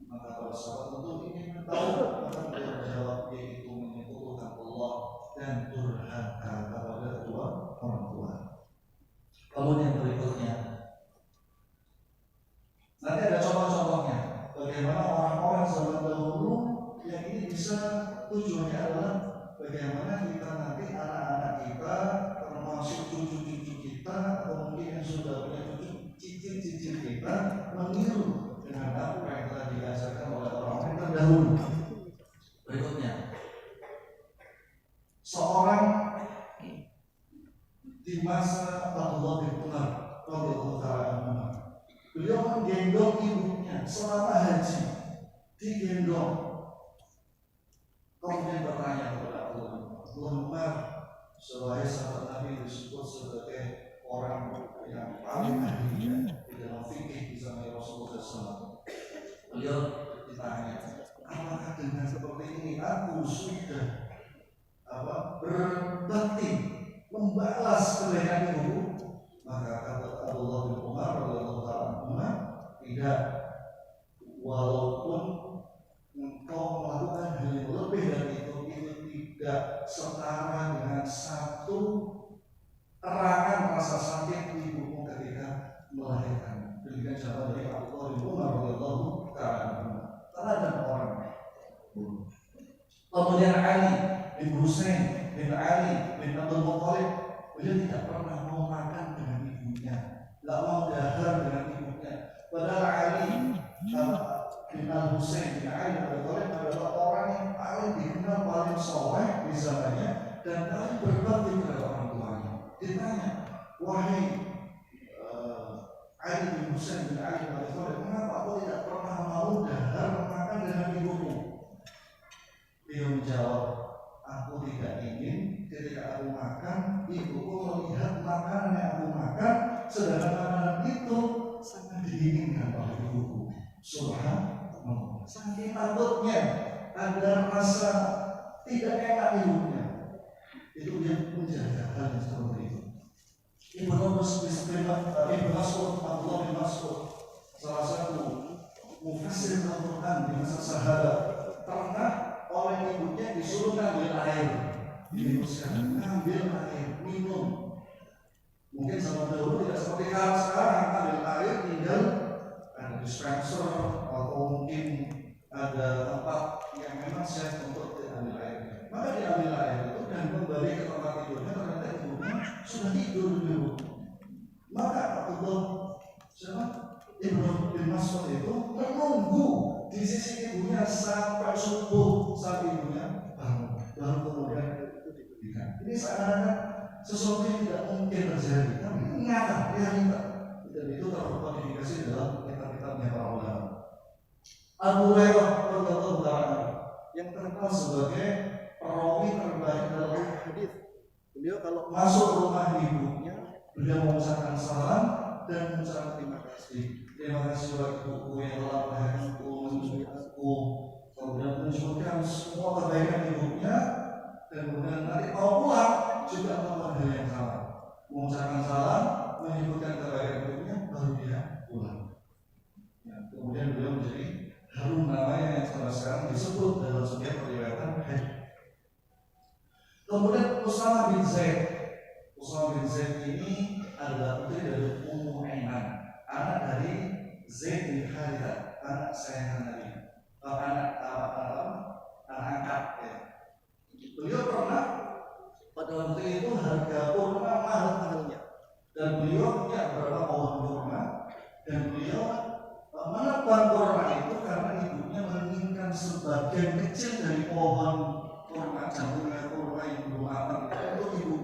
Maka para sahabat tentu ingin tahu, maka beliau menjawab, yaitu menyekutukan Allah dan durhaka kepada kedua orang tua. Kemudian berikutnya, nanti ada contoh-contohnya bagaimana orang-orang zaman dahulu yang ini bisa tujuannya adalah bagaimana kita nanti anak-anak kita, termasuk cucu-cucu kita, atau mungkin yang sudah punya cucu, cicit-cicit kita, meniru dengan apa yang telah diajarkan oleh orang-orang terdahulu. Berikutnya, seorang di masa Abdullah bin Umar radhiyallahu ta'ala, beliau menggendong ibunya selama haji, digendong. Kemudian bertanya kepada Abdullah bin Umar, sebagai sahabat Nabi disebut sebagai orang yang paling ahli di dalam fikih di zaman Rasulullah SAW. Beliau ditanya, apakah dengan seperti ini aku sudah berbakti membalas kebaikan ibu? Maka kata Abdullah bin Umar radhiyallahu ta'ala, tidak, walaupun engkau melakukan hal yang lebih dari itu tidak setara dengan satu erangan rasa sakit ibumu ketika melahirkan. Demikian jawaban dari Abdullah bin Umar radhiyallahu ta'ala. Teladan orang. Kemudian Ali bin Husain bin Ali bin Abdul Muttalib, beliau tidak pernah mau makan dengan ibunya, tidak mau dahar dengan ibunya. Padahal Ali bin Al-Husain bin Ali bin Abdul Muttalib adalah orang yang paling dikenal, paling soleh di zamannya, dan paling berbakti kepada orang tuanya. Ditanya, wahai Ali bin Husain bin Ali bin Abdul Muttalib, mengapa aku tidak pernah mau dahar makan dengan ibumu? Beliau menjawab, aku tidak ingin ketika aku makan, ibuku melihat makanan yang aku makan, sedangkan makanan itu sangat diinginkan oleh ibuku. Subhanallah, saking takutnya ada rasa tidak enak ibunya, itu dia menjaga hal yang seperti itu. Ibnu Mas'ud, Abdullah bin Mas'ud, salah satu mufassir Al-Quran di masa sahabat, pernah oleh ibunya disuruh ngambil air, diminuskan, ngambil air, minum. Mungkin zaman dahulu tidak seperti sekarang, ngambil air tinggal ada dispenser atau mungkin ada tempat yang memang siap untuk diambil air. Maka diambil air itu dan kembali ke tempat tidurnya, ternyata ibunya sudah tidur dulu. Maka Abdullah Ibnu bin Mas'ud itu menunggu di sisi ibunya sampai subuh, sampai ibunya bangun, baru kemudian itu diberikan. Ini seakan-akan sesuatu yang tidak mungkin terjadi, tapi nyata, realita. Dan itu terkodifikasi dalam kitab-kitabnya para ulama. Abu Hurairah radhiyallahu anhu yang terkenal sebagai perawi terbaik dalam hadis. Beliau kalau masuk rumah ibunya, beliau mengucapkan salam dan mengucapkan terima kasih. Terima kasih buat ibuku yang telah melahirkanku, menyusui aku, kemudian menunjukkan semua kebaikan ibunya, dan kemudian nanti kalau pulang juga melakukan hal yang sama, mengucapkan salam, menyebutkan kebaikan ibunya, baru dia pulang. Ya, kemudian beliau menjadi harum namanya yang sekarang disebut dalam sebuah periwayatan hadis. Kemudian Usama bin Zaid. Usama bin Zaid ini adalah putri dari Ummu Aiman, anak dari Zaid bin Harithah, anak sayangan Nabi, anak angkat. Ya. Beliau pernah pada waktu itu harga kurma mahal-mahalnya, dan beliau punya beberapa pohon kurma, dan beliau menebang kurma itu karena ibunya menginginkan sebagian kecil dari pohon kurma, jamurnya kurma yang belum matang itu untuk ibu.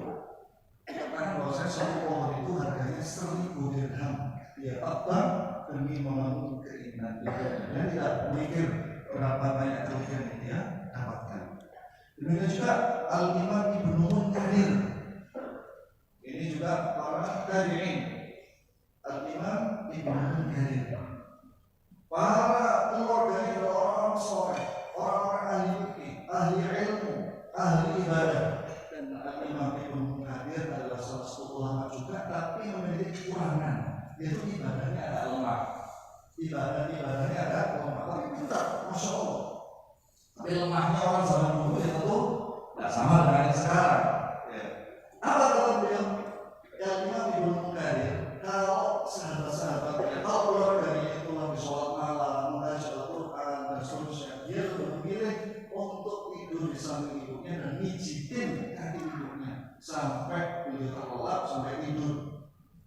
Karena bahwa saya satu pohon itu harganya 1.000 dirham, dia tebang demi memenuhi keinginan dia, dan tidak mikir berapa banyak kerugian yang dia dapatkan. Demikian juga Al-Imam Ibnu Munkadir, ini juga para tabi'in. Al-Imam Ibnu Munkadir, para keluarganya adalah orang-orang soleh, orang-orang ahli fikih, ahli ilmu, ahli ibadah. Dan Al-Imam Ibnu Munkadir adalah salah satu ulama juga, tapi memiliki kekurangan, yaitu ibadahnya agak lemah. Ibadahnya agak lemah, tapi pintar, masya Allah. Tapi lemahnya orang zaman dulu ya tentu tidak sama dengan yang sekarang. Ya. Apa kata beliau? Al-Imam Ibnu Munkadir, kalau sahabat-sahabatnya, kalau keluarganya itu lagi sholat malam, membaca Al-Quran dan seterusnya, dia lebih memilih untuk tidur di samping ibunya dan mijitin kaki ibunya sampai beliau terlelap sampai tidur.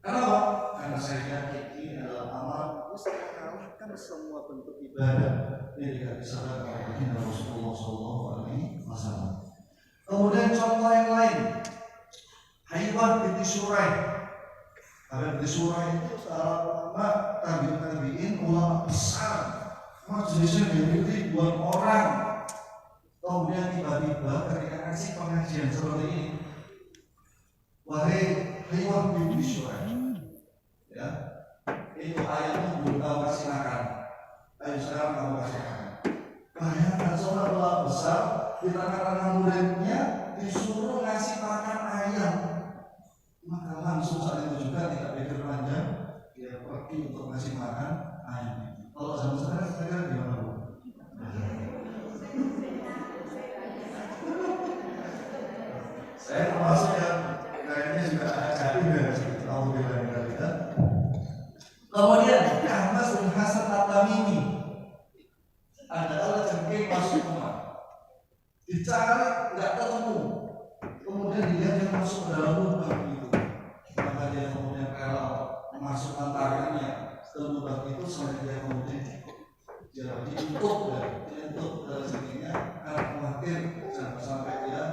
Kenapa? Karena saya yakin ini adalah amal yang mengalahkan semua bentuk ibadah yang tidak bisa dilakukan oleh Rasulullah SAW. Kemudian contoh yang lain, Haywah binti Shuraih. Haywah binti Shuraih itu salah ulama tabi'in, ulama besar, majelisnya dari ribuan orang. Kemudian tiba-tiba ketika ngasih pengajian seperti ini, wahai Haywah binti Shuraih, ya, itu ayatmu belum tahu kasih makan. Ayo sekarang kamu kasih makan. Bayangkan seorang ulama besar di tengah-tengah muridnya disuruh ngasih makan ayam. Maka langsung saat itu juga tidak pikir panjang, dia pergi untuk ngasih makan ayam. Kalau zaman sekarang kira-kira gimana Bu? Saya termasuk yang kayaknya juga agak jatuh dari situ. Alhamdulillah. Kemudian Ahmad bin Hasan At-Tamimi adalah jengking masuk rumah, dicari nggak ketemu, kemudian dia masuk ke dalam lubang itu, maka dia kemudian rela memasukkan tangannya ke lubang itu sampai dia kemudian jadi ditutup dari sininya karena khawatir jangan sampai dia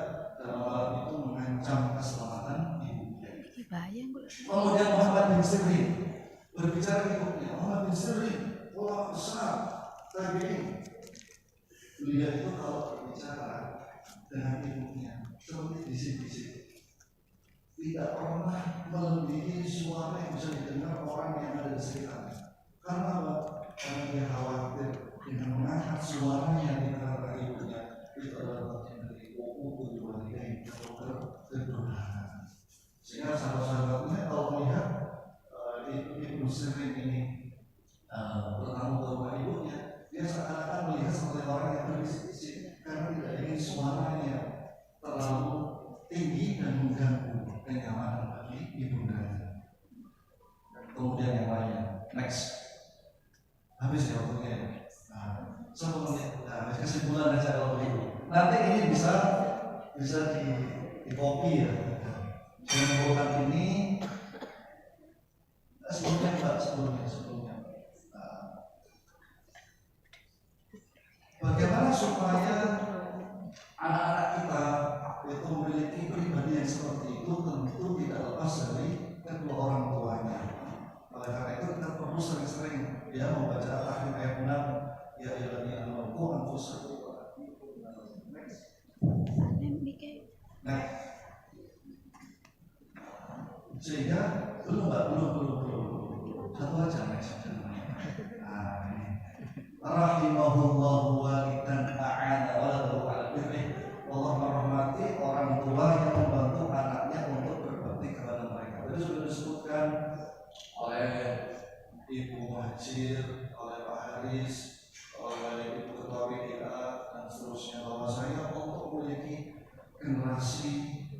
dalam malam itu mengancam keselamatan ibunya. Kemudian Muhammad bin Sirin berbicara ibunya. Muhammad bin Sirin ulama besar tabi'in. Beliau itu kalau berbicara dengan ibunya seperti bisik-bisik, tidak pernah melebihi suara yang bisa didengar orang yang ada di sekitarnya. Karena apa? Karena dia khawatir dengan mengangkat suaranya di tengah ibunya itu adalah bagian dari hukum kedua-duanya atau kedurhakaan. Sehingga sahabat-sahabatnya kalau Next. Habis ya waktunya. Nah, 10 menit. Nah, kesimpulan aja kalau begitu. Nanti ini bisa di copy ya. Mengumpulkan ini sebelumnya. Nah, bagaimana supaya anak-anak kita itu memiliki pribadi yang seperti itu, tentu tidak lepas dari kedua orang tuanya. Oleh karena itu kita perlu sering-sering ya membaca tahrim ayat 6 ya ilani anwalku anfusaku. Nah, sehingga belum satu aja next. Nah, ini rahimahullahu walidan a'ana waladahu ala birri. Allah merahmati orang tua yang membantu anaknya untuk berbakti kepada mereka. Tadi sudah disebutkan oleh Ibu Muhajir, oleh Pak Haris, oleh Ibu Ketua WDA dan seterusnya, bahwa saya untuk memiliki generasi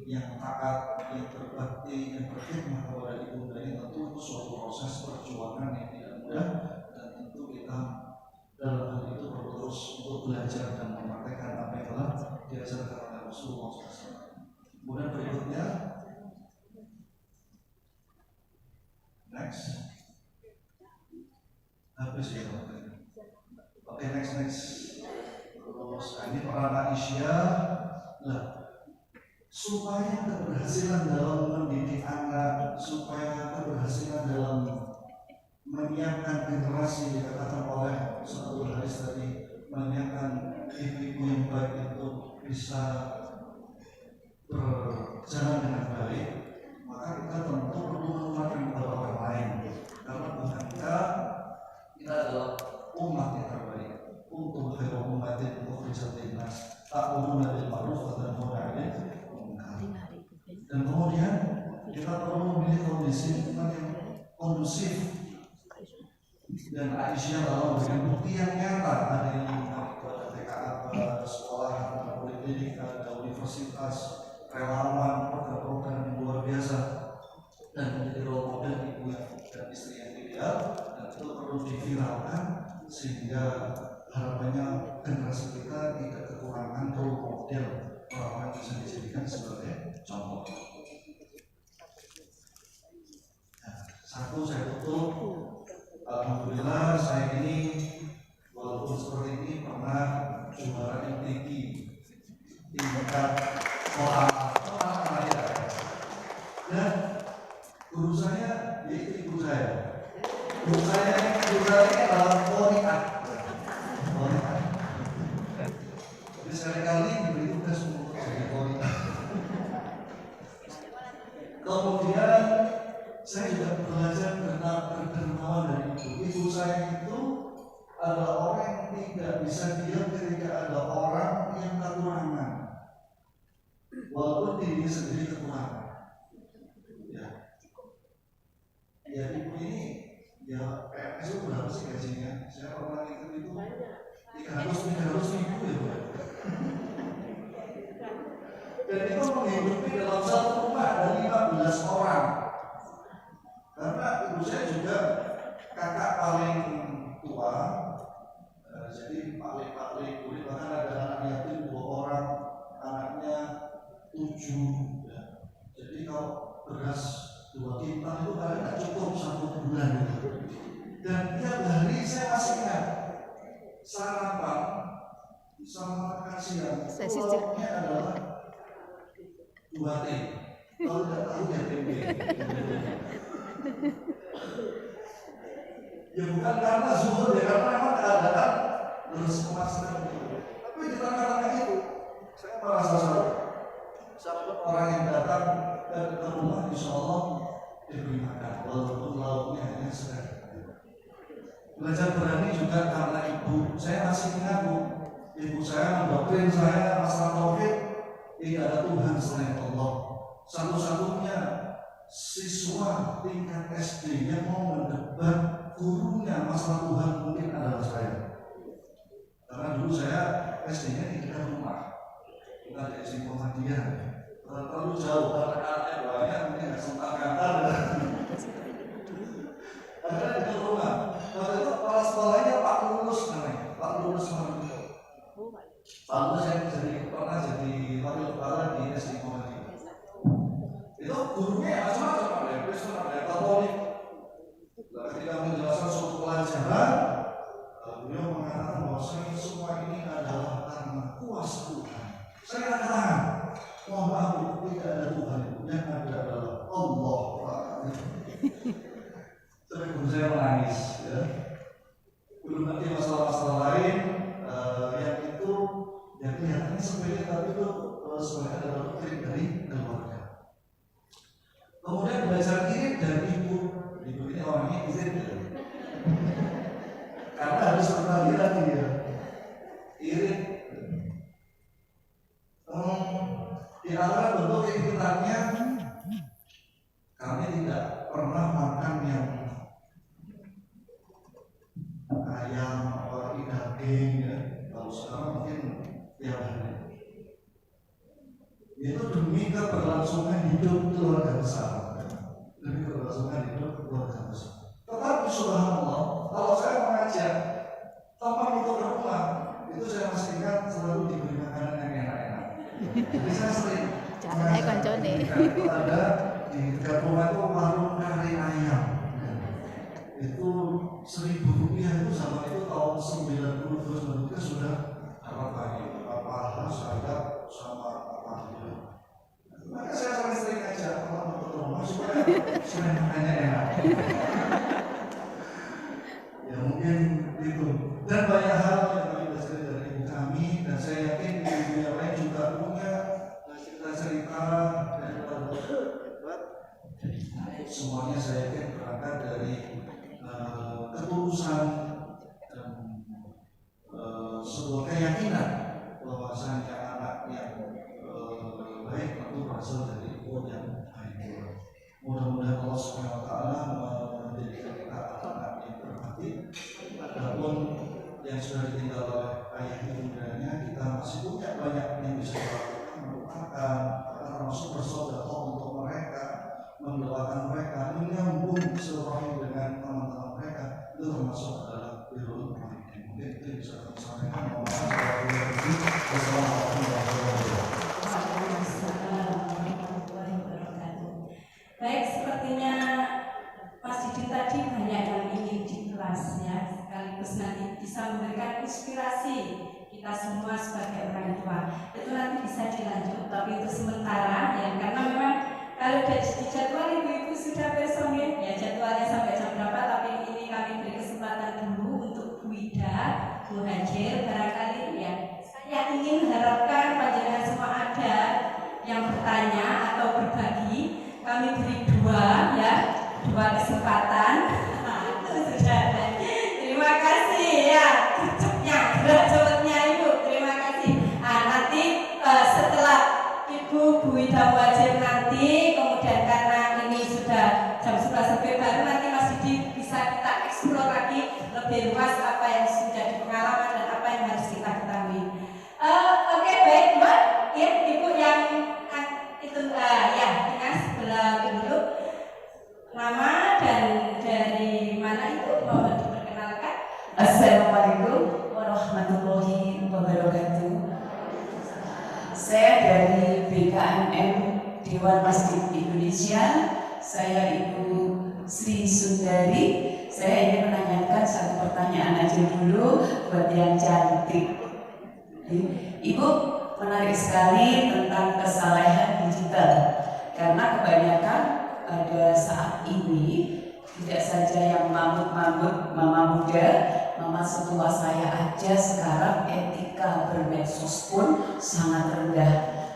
yang taat, yang berbakti, yang berkhidmat kepada ibunda ini tentu suatu proses perjuangan yang tidak mudah, dan tentu kita dalam hal itu perlu terus untuk belajar dan mempraktekkan apa yang telah diajarkan oleh Rasulullah SAW. Kemudian berikutnya, next, habis ya. Oke, next. Terus ini peran Aisyah. Nah, supaya keberhasilan dalam mendidik anak, supaya keberhasilan dalam menyiapkan generasi dikatakan oleh Ustaz Haris tadi, menyiapkan ibu-ibu yang baik itu bisa berjalan dengan baik, maka kita tentu perlu menguatkan kepada orang lain, karena bukan kita adalah umat yang terbaik. Untuk khairu ummatin ukhrijat linnas ta'muruna bil ma'ruf wa tanhauna 'anil munkar. Dan kemudian kita perlu memilih kondisi lingkungan yang kondusif. Dan Aisyah lalu memberikan bukti yang nyata, ada yang ada TKA, ada sekolah, ada poliklinik, ada universitas, relawan, program-program yang luar biasa, dan menjadi role model ibu dan istri yang ideal, dan itu perlu diviralkan sehingga harapannya generasi kita tidak kekurangan role model orang yang bisa dijadikan sebagai contoh. Nah, satu saya tutup. Alhamdulillah saya ini walaupun seperti ini pernah juara MTQ tingkat raya, dan guru saya yaitu ibu saya. Guru saya dalam politik. Jadi sekali-kali diberi tugas untuk jadi politik. Kemudian saya juga belajar berdermawan dari ibu. Ibu saya itu adalah orang yang tidak bisa diam ketika ada orang yang kekurangan, walaupun dirinya sendiri kekurangan. Ya ibu ini ya PNS itu berapa sih gajinya? Saya pernah ikut itu 300 ribu ya Bu. Dan itu menghidupi dalam satu rumah ada 15 orang. Karena ibu saya juga kakak paling tua, jadi paling kulit, bahkan ada anak yatim 2 orang, anaknya 7. Ya. Jadi kalau beras 2 kintal itu kadang tidak cukup 1 bulan itu. Dan tiap hari saya masih ingat sarapan sama makan siang itu lauknya adalah 2 teh. Kalau tidak tahu ya tempe. Ya bukan karena zuhur ya, karena memang keadaan harus memaksakan itu. Tapi di tengah-tengah itu saya merasa sahabat orang yang datang ke rumah insya Allah diberi makan, walaupun lauknya hanya sedikit. Belajar berani juga karena ibu. Saya masih ingat Bu, ibu saya mendoktrin saya masalah tauhid, tidak ada Tuhan selain Allah. Satu-satunya siswa tingkat SD yang mau mendebat gurunya masalah Tuhan mungkin adalah saya. Karena dulu saya SD-nya di dekat rumah, bukan di SD Muhammadiyah. Terlalu jauh, anak-anaknya banyak, mungkin nggak sempat kantor. Karena di dekat rumah. gurunya ya macam-macam, ada yang Kristen, ada yang Katolik. Ketika menjelaskan suatu pelajaran, beliau mengatakan bahwa semua ini adalah karena kuasa Tuhan. Saya katakan, mohon maaf, tidak ada Tuhan, yang ada adalah Allah. Tapi guru saya menangis, ya. Belum nanti masalah-masalah lain yang itu yang kelihatannya sepele, tapi itu sebenarnya adalah doktrin dari keluarga. Kemudian belajar irit dari ibu ini orangnya irit, ya. Karena harus berbagi lagi ya, irit. Di antara bentuk iritannya, kami tidak pernah makan yang ayam atau daging ya. Kalau sekarang mungkin tiap hari. Itu demi keberlangsungan hidup keluarga besar, demi keberlangsungan hidup keluarga besar. Tetapi subhanallah, kalau saya mengajak teman untuk berumah, itu saya masih ingat selalu diberi makanan yang enak-enak. Jadi saya sering itu ada di dekat rumah itu warung kari ayam. Itu Rp1.000 itu sama itu tahun 90 terus bentuknya sudah apa saya sama apa gitu. Maka saya sering ajak teman untuk berumah supaya makannya enak. Ya mungkin itu, dan banyak hal yang kami belajar dari ibu kami, dan saya yakin ibu yang lain juga punya cerita dari keluarga. Semuanya saya yakin berangkat dari ketulusan dan sebuah keyakinan bahwasanya anak yang baik itu berasal dari ibu yang baik. Mudah-mudahan Allah Subhanahu Wa Taala menjadikan kita anak yang berbakti. Adapun yang sudah ditinggal oleh ayah ibundanya, kita masih punya banyak yang bisa dilakukan, merupakan termasuk bersedekah untuk mereka, mendoakan mereka, menyambung silaturahmi dengan teman-teman mereka, itu termasuk adalah birrul walidain. Mungkin itu bisa kami sampaikan. Mohon maaf Wassalamualaikum warahmatullahi wabarakatuh. Baik, sepertinya Mas Didi tadi banyak yang ingin di kelas ya, sekaligus nanti bisa memberikan inspirasi kita semua sebagai orang tua. Itu nanti bisa dilanjut, tapi itu sementara ya, karena memang kalau di jadwal ibu-ibu sudah besok ya jadwalnya sampai jam berapa, tapi ini kami beri kesempatan dulu untuk Bu Ida, Bu Hajir, barangkali ya saya ingin harapkan panjenengan semua ada yang bertanya atau berbagi. Kami beri dua kesempatan. Itu sudah ada. Terima kasih ya, gerak cepatnya Ibu. Terima kasih. Nanti setelah Ibu Bu Ida Wajib nanti, kemudian karena ini sudah jam 11 lebih, baru nanti Mas Didi bisa kita eksplor lagi lebih luas apa yang sudah di pengalaman dan apa yang harus kita ketahui. Oke, baik Mbak. Ya, Ibu yang itu ya, tengah sebelah dulu. Nama dan dari mana itu mohon diperkenalkan. Assalamualaikum warahmatullahi wabarakatuh. Saya dari BKMM Dewan Masjid Indonesia. Saya Ibu Sri Sundari. Saya ingin menanyakan satu pertanyaan aja dulu buat yang cantik. Ibu, menarik sekali tentang kesalehan digital, karena kebanyakan pada saat ini tidak saja yang mamut-mamut mama muda, mama setua saya aja sekarang etika bermedsos pun sangat rendah.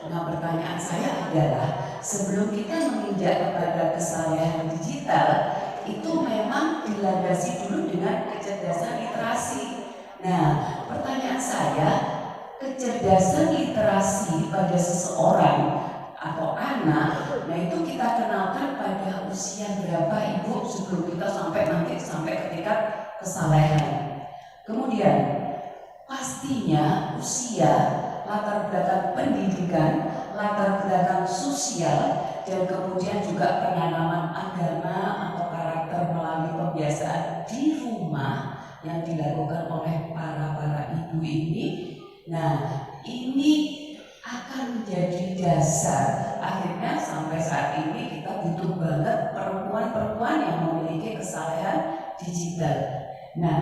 Nah, pertanyaan saya adalah, sebelum kita menginjak kepada kesalehan digital, itu memang dilandasi dulu dengan kecerdasan literasi. Nah, pertanyaan saya, kecerdasan literasi pada seseorang atau anak, nah itu kita kenalkan pada usia berapa Ibu sebelum kita sampai ketika kesalehan. Kemudian pastinya usia, latar belakang pendidikan, latar belakang sosial, dan kemudian juga penanaman agama atau karakter melalui pembiasaan di rumah yang dilakukan oleh para ibu ini. Nah, ini akan menjadi dasar akhirnya sampai saat ini kita butuh banget perempuan-perempuan yang memiliki kesalahan digital. Nah,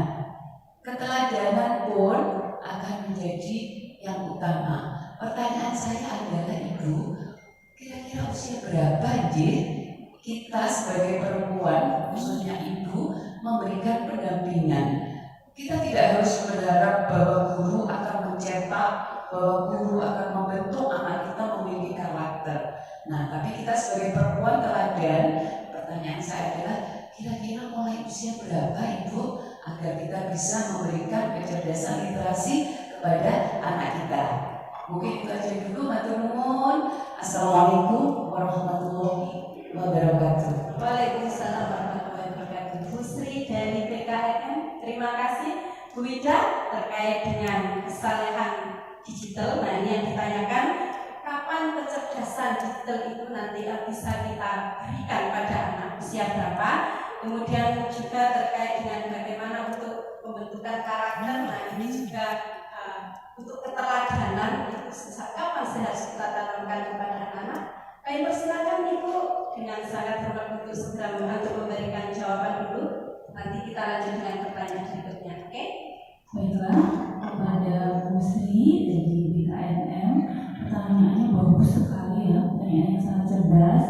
keteladanan pun akan menjadi yang utama. Pertanyaan saya adalah, Ibu, kira-kira usia berapa kita sebagai perempuan, khususnya ibu, memberikan pendampingan? Kita tidak harus berharap bahwa guru akan mencetak, bahwa guru akan membentuk anak kita memiliki karakter. Nah, tapi kita sebagai perempuan teladan, pertanyaan saya adalah, kira-kira mulai usia berapa, Ibu, agar kita bisa memberikan kecerdasan literasi kepada anak kita? Mungkin itu aja dulu, matur nuwun. Assalamualaikum warahmatullahi wabarakatuh. Waalaikumsalam warahmatullahi wabarakatuh. Bu Sri dari BKNM, terima kasih. Bu Wida terkait dengan kesalahan digital. Nah, ini yang ditanyakan, kapan kecerdasan digital itu nanti bisa kita berikan pada anak usia berapa? Kemudian juga terkait dengan bagaimana untuk pembentukan karakter. Nah, ini juga untuk keteladanan itu kapan sih harus kita tanamkan kepada anak-anak? Kami persilakan Ibu dengan sangat hormat untuk segera memberikan jawaban dulu. Nanti kita lanjut dengan pertanyaan berikutnya, oke? Baiklah, kepada Bu Sri dari BKNM, pertanyaannya bagus sekali ya, pertanyaan yang sangat cerdas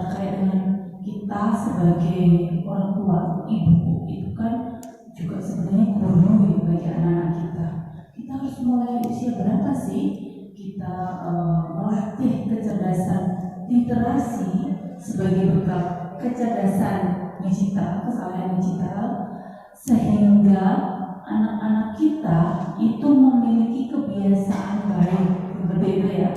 terkait dengan kita sebagai orang tua, ibu itu kan juga sebenarnya guru ya bagi anak-anak kita. Kita harus mulai usia berapa sih kita melatih kecerdasan literasi sebagai bekal kecerdasan digital, kesalahan digital, sehingga anak-anak kita itu memiliki kebiasaan baik. Berbeda ya.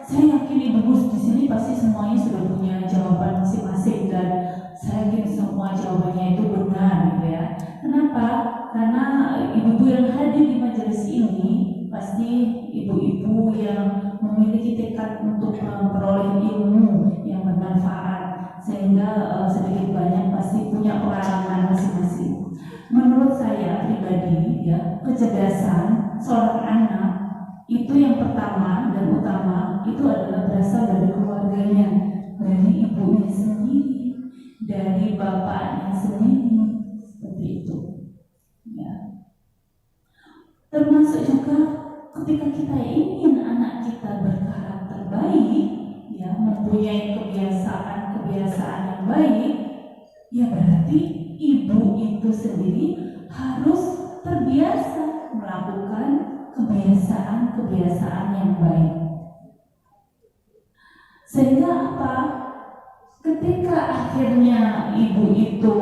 Saya yakin ibu-ibu di sini pasti semuanya sudah punya jawaban masing-masing, dan saya yakin semua jawabannya itu benar gitu ya. Kenapa? Karena ibu-ibu yang hadir di majelis ini pasti ibu-ibu yang memiliki tekad untuk memperoleh ilmu yang bermanfaat, sehingga sedikit banyak pasti punya pengalaman masing-masing. Menurut saya pribadi ya, kecerdasan seorang anak itu yang pertama dan utama itu adalah berasal dari keluarganya, dari ibunya sendiri, dari bapaknya sendiri, seperti itu ya. Termasuk juga ketika kita ingin anak kita berkarakter baik ya, mempunyai kebiasaan yang baik, ya berarti ibu itu sendiri harus terbiasa melakukan kebiasaan yang baik. Sehingga apa? Ketika akhirnya ibu itu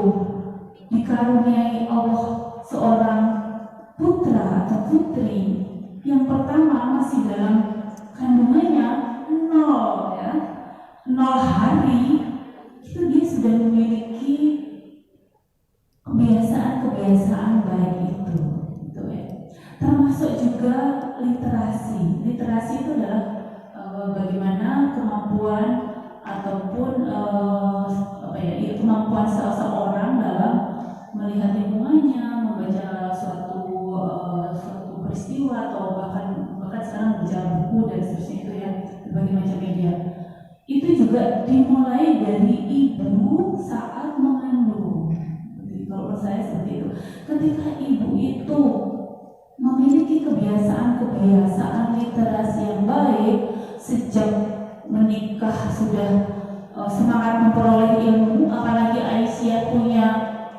dikaruniai Allah seorang putra atau putri, yang pertama masih dalam kandungannya 0 ya, 0 hari, itu dia sudah memiliki kebiasaan baik itu gitu ya. Termasuk juga literasi. Literasi itu adalah bagaimana kemampuan ataupun kemampuan seseorang dalam melihat lingkungannya, membaca suatu peristiwa, atau bahkan sekarang membaca buku dan seterusnya itu ya, berbagai macam media. Itu juga dimulai dari ibu saat mengandung. Jadi kalau saya seperti itu, ketika ibu itu memiliki kebiasaan literasi yang baik sejak menikah, sudah semangat memperoleh ilmu, apalagi Aisyah punya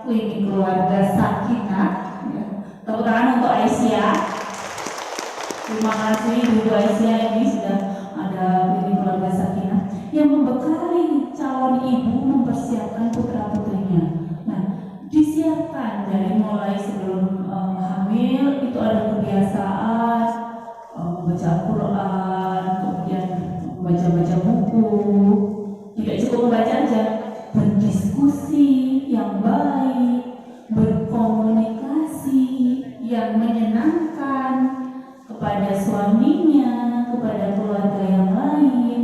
ini keluarga sakinah ya. Tepuk tangan untuk Aisyah. Terima kasih Ibu Aisyah, ini sudah ada ini keluarga sakinah yang membekali calon ibu mempersiapkan putra-putrinya. Nah, disiapkan dari mulai sebelum hamil itu ada kebiasaan membaca Al-Quran, kemudian membaca buku. Tidak cukup membaca aja, berdiskusi yang baik, berkomunikasi yang menyenangkan kepada suaminya, kepada keluarga yang lain.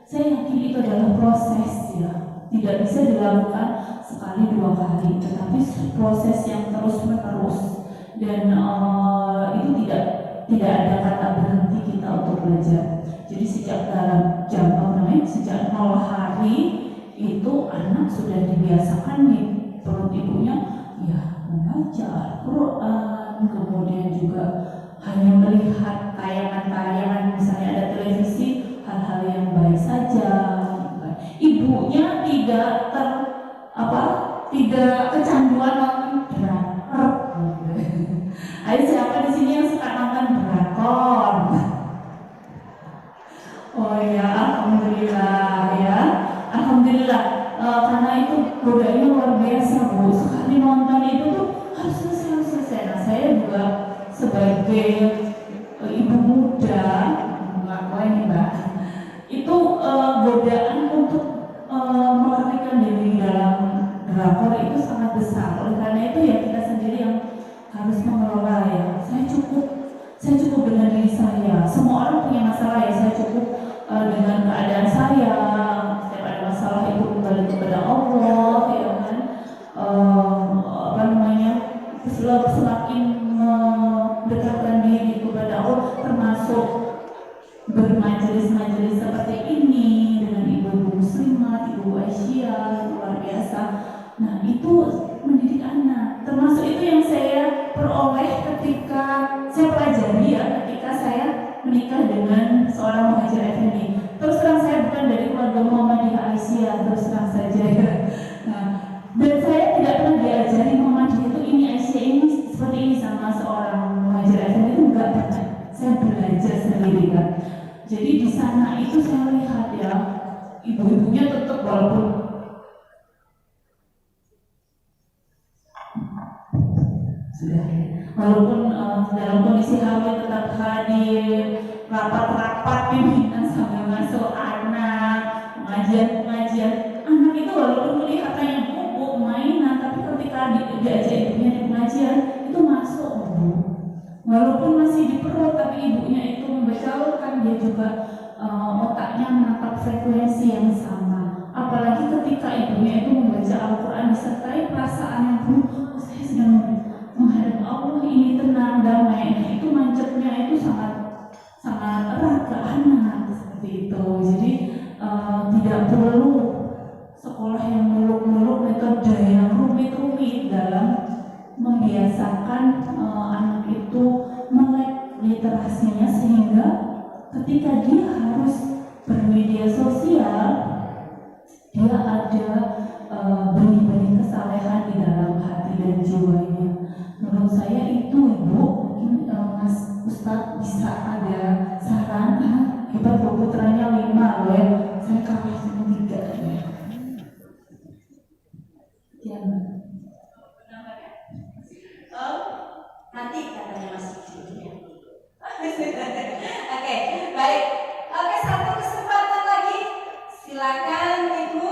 Saya yakin itu adalah proses ya, tidak bisa dilakukan sekali 2 kali, tetapi proses yang terus menerus, dan itu tidak ada kata berhenti kita untuk belajar. Jadi sejak dalam sejak 0 hari itu anak sudah dibiasakan nih perut ibunya ya membaca Al-Quran, kemudian juga hanya melihat tayangan-tayangan, misalnya ada televisi, hal-hal yang baik saja. Ibunya tidak kecanduan nonton drakor. Ayo siapa di sini yang suka nonton drakor? Oh ya, alhamdulillah ya, alhamdulillah. Karena itu godaannya luar biasa Bu. Sekali nonton itu tuh harus selesai. Nah saya juga sebagai ibu muda, ngaku ini Mbak, itu godaan untuk melarikan diri dalam drakor itu sangat besar. Oleh karena itu ya kita sendiri yang harus mengelola ya. Saya cukup dengan diri saya. Semua orang punya masalah ya. Saya cukup dengan keadaan saya. Setiap ada masalah itu kembali kepada Allah, ya kan. Semakin mendekatkan diri kepada Allah, termasuk bermajelis-majelis seperti ini dengan ibu-ibu muslimat, ibu Aisyah, luar biasa. Nah itu mendidik anak, termasuk itu yang saya peroleh ketika saya pelajari ya, ketika saya menikah dengan seorang muhajir effendi. Terus terang saya bukan dari keluarga Muhammadiyah Aisyah, terus terang saja ya. Nah, dan saya tidak pernah diajari Muhammadiyah itu ini Aisyah ini seperti ini sama seorang muhajir effendi, itu enggak pernah. Saya belajar sendiri kan. Jadi di sana itu saya lihat ya, ibu-ibunya tetap walaupun dalam kondisi hamil tetap hadir, rapat-rapat pimpinan sambil ngasuh anak, pengajian. Anak itu walaupun kelihatannya bubuk mainan, tapi ketika diajak ibunya di pengajian itu masuk Bu. Walaupun masih di perut, tapi ibunya itu membekalkan, dia juga otaknya menangkap frekuensi yang sama. Apalagi ketika ibunya itu membaca Al-Quran disertai perasaan yang penuh, saya sedang menghadap Allah, ini tenang, damai. Itu mancepnya itu sangat erat ke anak seperti itu. Jadi tidak perlu sekolah yang muluk-muluk, metode yang rumit-rumit dalam membiasakan anak itu melek literasinya, sehingga ketika dia harus bermedia sosial dia ada benih-benih kesalehan di dalam hati dan jiwanya. Menurut saya itu Ibu, mungkin Mas Ustadz bisa ada saran. Hebat putranya 5 loh ya, saya kalah sama 3 ya. Ya. Nanti katanya Mas Didi. Oke, baik. Oke, satu kesempatan lagi. Silakan Ibu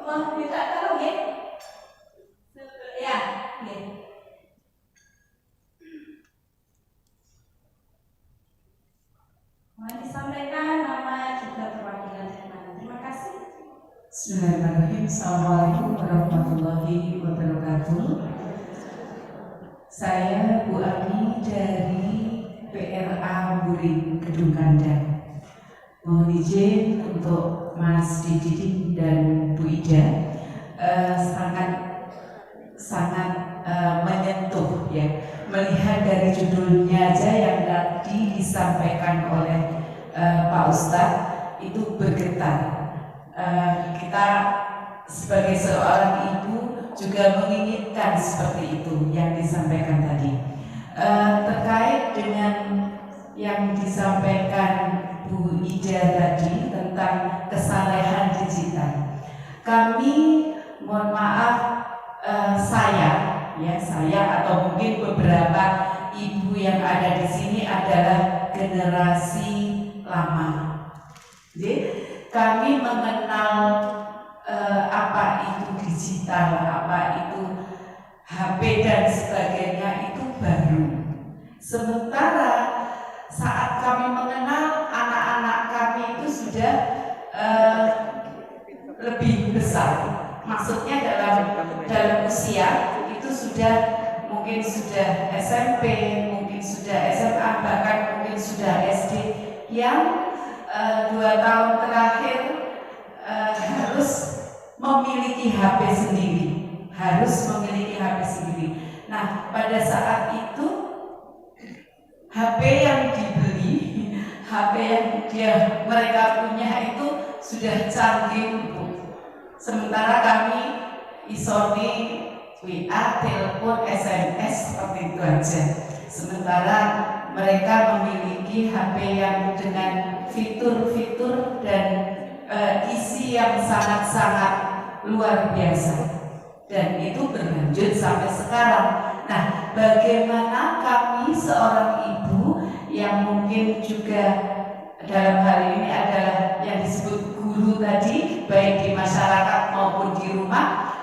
mau minta tolong ya. Ya, ya. Mohon disampaikan nama juga perwakilan dari mana. Terima kasih. Bismillahirrahmanirrahim. Assalamualaikum warahmatullahi wabarakatuh. Saya Bu Ami dari PRA Buring Kedung Kandang. Mohon izin untuk Mas Didi dan Bu Ida, sangat menyentuh ya, melihat dari judulnya aja yang tadi disampaikan oleh Pak Ustadz itu bergetar. Kita sebagai seorang ibu juga menginginkan seperti itu yang disampaikan tadi. Terkait dengan yang disampaikan Bu Ida tadi tentang kesalehan digital, kami mohon maaf, saya atau mungkin beberapa ibu yang ada di sini adalah generasi lama. Jadi kami mengenal apa itu digital, apa itu HP dan sebagainya itu baru. Sementara saat kami mengenal, anak-anak kami itu sudah lebih besar. Maksudnya dalam usia itu mungkin sudah SMP, mungkin sudah SMA, bahkan mungkin sudah SD, yang 2 tahun terakhir harus memiliki HP sendiri, harus memiliki HP sendiri. Nah, pada saat itu HP yang dibeli, HP yang mereka punya itu sudah canggih, sementara kami isoni WA, telepon, SMS seperti itu aja. Sementara mereka memiliki HP yang dengan fitur-fitur dan isi yang sangat-sangat luar biasa, dan itu berlanjut sampai sekarang. Nah, bagaimana kami seorang ibu yang mungkin juga dalam hal ini adalah yang disebut guru tadi, baik di masyarakat maupun di rumah,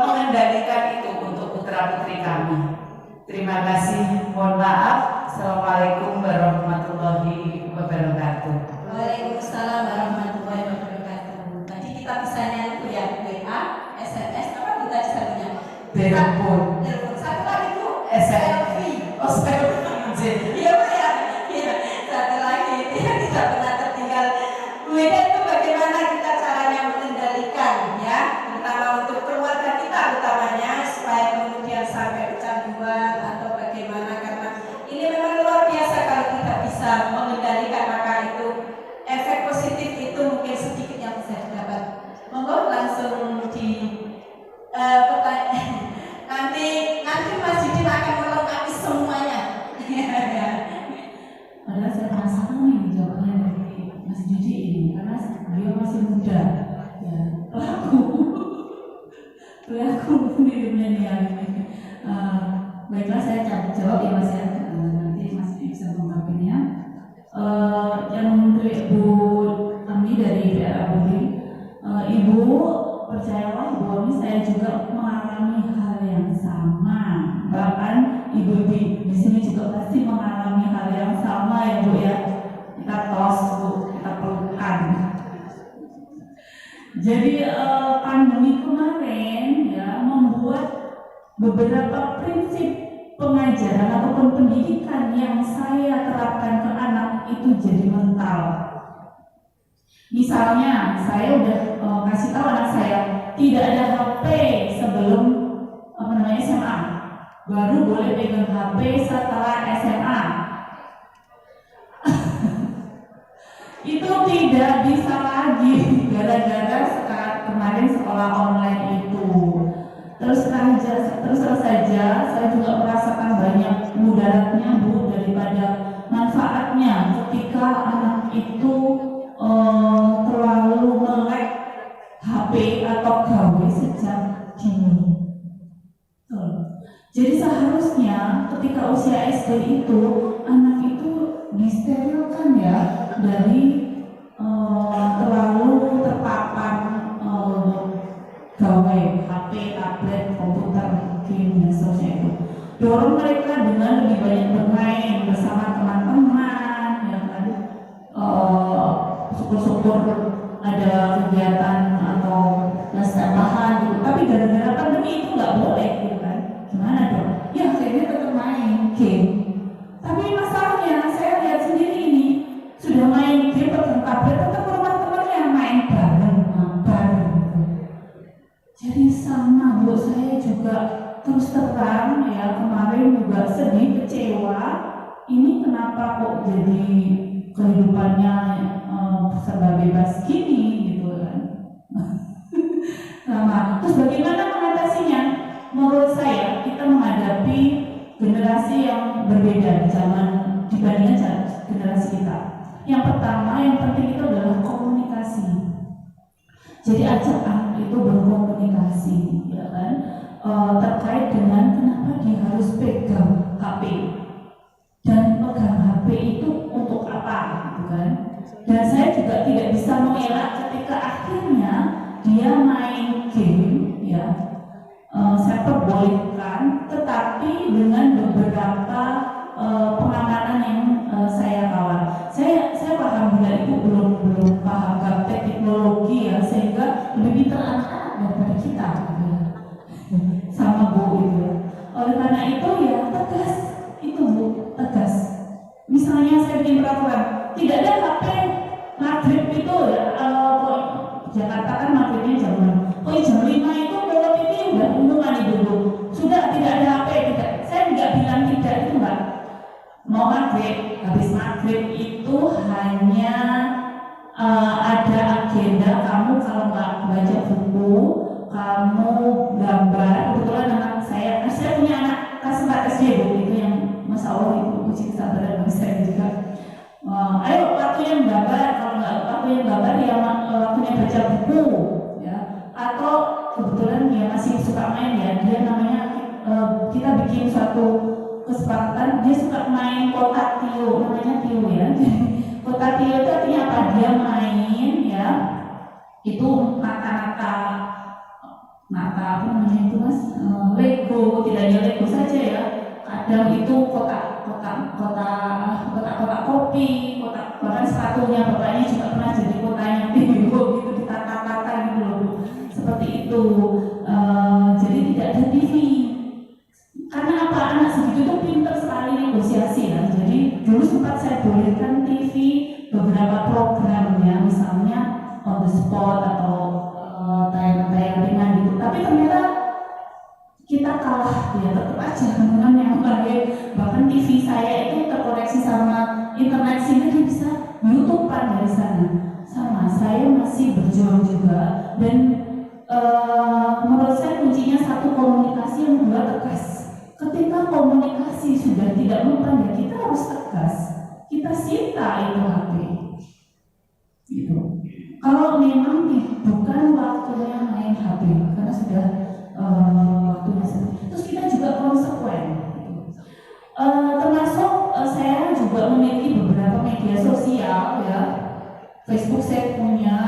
mengendalikan itu untuk putra-putri kami. Terima kasih, mohon maaf. Assalamualaikum warahmatullahi wabarakatuh. Waalaikumsalam warahmatullahi wabarakatuh. Tadi kita bisa nyambung ya, WA, SMS, apa kita satunya? Telepon. Telepon. Satu lagi itu selfie. Oh, selfie. Iya Pak ya. Iya. Satu lagi itu yang tidak pernah tertinggal. Beda itu bagaimana kita caranya mengendalikan ya, terutama untuk keluarga kita utamanya, supaya kemudian sampai kecanduan atau bagaimana, karena ini memang luar biasa kalau kita bisa mengendalikan, maka itu efek positif itu mungkin sedikit yang bisa didapat. Monggo langsung di pertanyaan. Nanti Mas Didin akan melengkapi semuanya. Padahal saya penasaran nih jawabannya dari Mas Didi ini, karena beliau masih muda, ya pelaku di milenial ini. Baiklah, saya jawab ya Mas ya. Nanti Mas bisa mengungkapkannya. Yang untuk Ibu Ami dari daerah Budi, Ibu percayalah Bu Ami, saya juga mengalami hal yang sama. Bahkan ibu-ibu di sini juga pasti mengalami hal yang sama ya Bu ya. Kita tos Bu, kita pelukan. Jadi pandemi kemarin ya membuat beberapa prinsip pengajaran ataupun pendidikan yang saya terapkan ke anak itu jadi mental. Misalnya saya udah kasih tahu anak saya tidak ada HP sebelum SMA, baru boleh pegang HP setelah SMA. Itu tidak bisa lagi gara-gara kemarin sekolah online itu. Terus saja saya juga merasakan banyak mudaratnya Bu daripada manfaatnya ketika anak itu terlalu melek HP atau gawe sejak dini. Jadi seharusnya ketika usia SD itu anak itu disterilkan ya dari terlalu terpapar gawe HP, tablet, komputer, game dan seterusnya itu. Dorong mereka dengan lebih banyak bermain bersama teman-teman, ya kan. Syukur-syukur ada kegiatan atau les tambahan gitu. Tapi gara-gara pandemi itu nggak boleh gitu kan. Gimana dong? Ya akhirnya tetap main game. Tapi masalahnya saya lihat sendiri ini sudah main game atau tablet, tetap rumah temannya main bareng, mabar gitu. Jadi sama Bu, saya juga terus terang ya kemarin juga sedih, kecewa. Ini kenapa kok jadi kehidupannya serba bebas gini gitu kan? Sama. Terus bagaimana mengatasinya? Menurut saya kita menghadapi generasi yang berbeda di zaman dibandingkan generasi kita. Yang pertama, yang penting itu adalah komunikasi. Jadi ajak anak itu berkomunikasi, ya kan? Terkait dengan kenapa dia harus pegang HP dan pegang HP itu untuk apa, gitu kan? Dan saya juga tidak bisa mengelak ketika akhirnya dia main game, ya. Saya perbolehkan, tetapi dengan beberapa pengamanan yang saya kawal. Saya paham bila Ibu belum paham gaptek teknologi ya, sehingga lebih pintar anak-anak daripada kita gitu ya. Sama Bu itu. Oleh karena itu ya tegas itu Bu, tegas. Misalnya saya bikin peraturan tidak ada HP maghrib itu ya, Jakarta kan maghribnya jam 6. Oh itu kamu gambar, kebetulan anak saya punya anak kelas 4 SD Bu, itu yang Masya Allah itu uji kesabaran bagi saya juga. Ayo waktunya gambar, kalau nggak waktunya gambar ya waktunya baca buku ya, atau kebetulan dia masih suka main ya, dia namanya kita bikin suatu kesepakatan, dia suka main kotak tio, namanya tio ya. Kotak tio itu artinya apa? Dia main ya, itu nata apa namanya itu Mas, Lego, tidak hanya Lego saja ya, kadang itu kotak kopi, kotak bahkan sepatunya bapaknya juga pernah jadi kotanya video gitu, ditata-tata gitu loh Bu. Seperti itu. Jadi tidak ada TV. Karena apa? Anak segitu tuh pintar sekali negosiasi ya. Jadi dulu sempat saya bolehkan TV beberapa program ya, misalnya on the spot atau tayangan-tayangan ringan gitu. Tapi ternyata kita kalah ya, tetap aja dengan yang lain. Bahkan TV saya itu terkoneksi sama internet sehingga dia bisa YouTube-an dari sana. Sama, saya masih berjuang juga, dan menurut saya kuncinya satu, komunikasi, yang kedua tegas. Ketika komunikasi sudah tidak mempan ya kita harus tegas, kita sita itu HP gitu. Kalau memang bukan waktunya main HP karena sudah waktunya sendiri, terus kita juga konsekuen gitu. Termasuk saya juga memiliki beberapa media sosial ya, Facebook saya punya,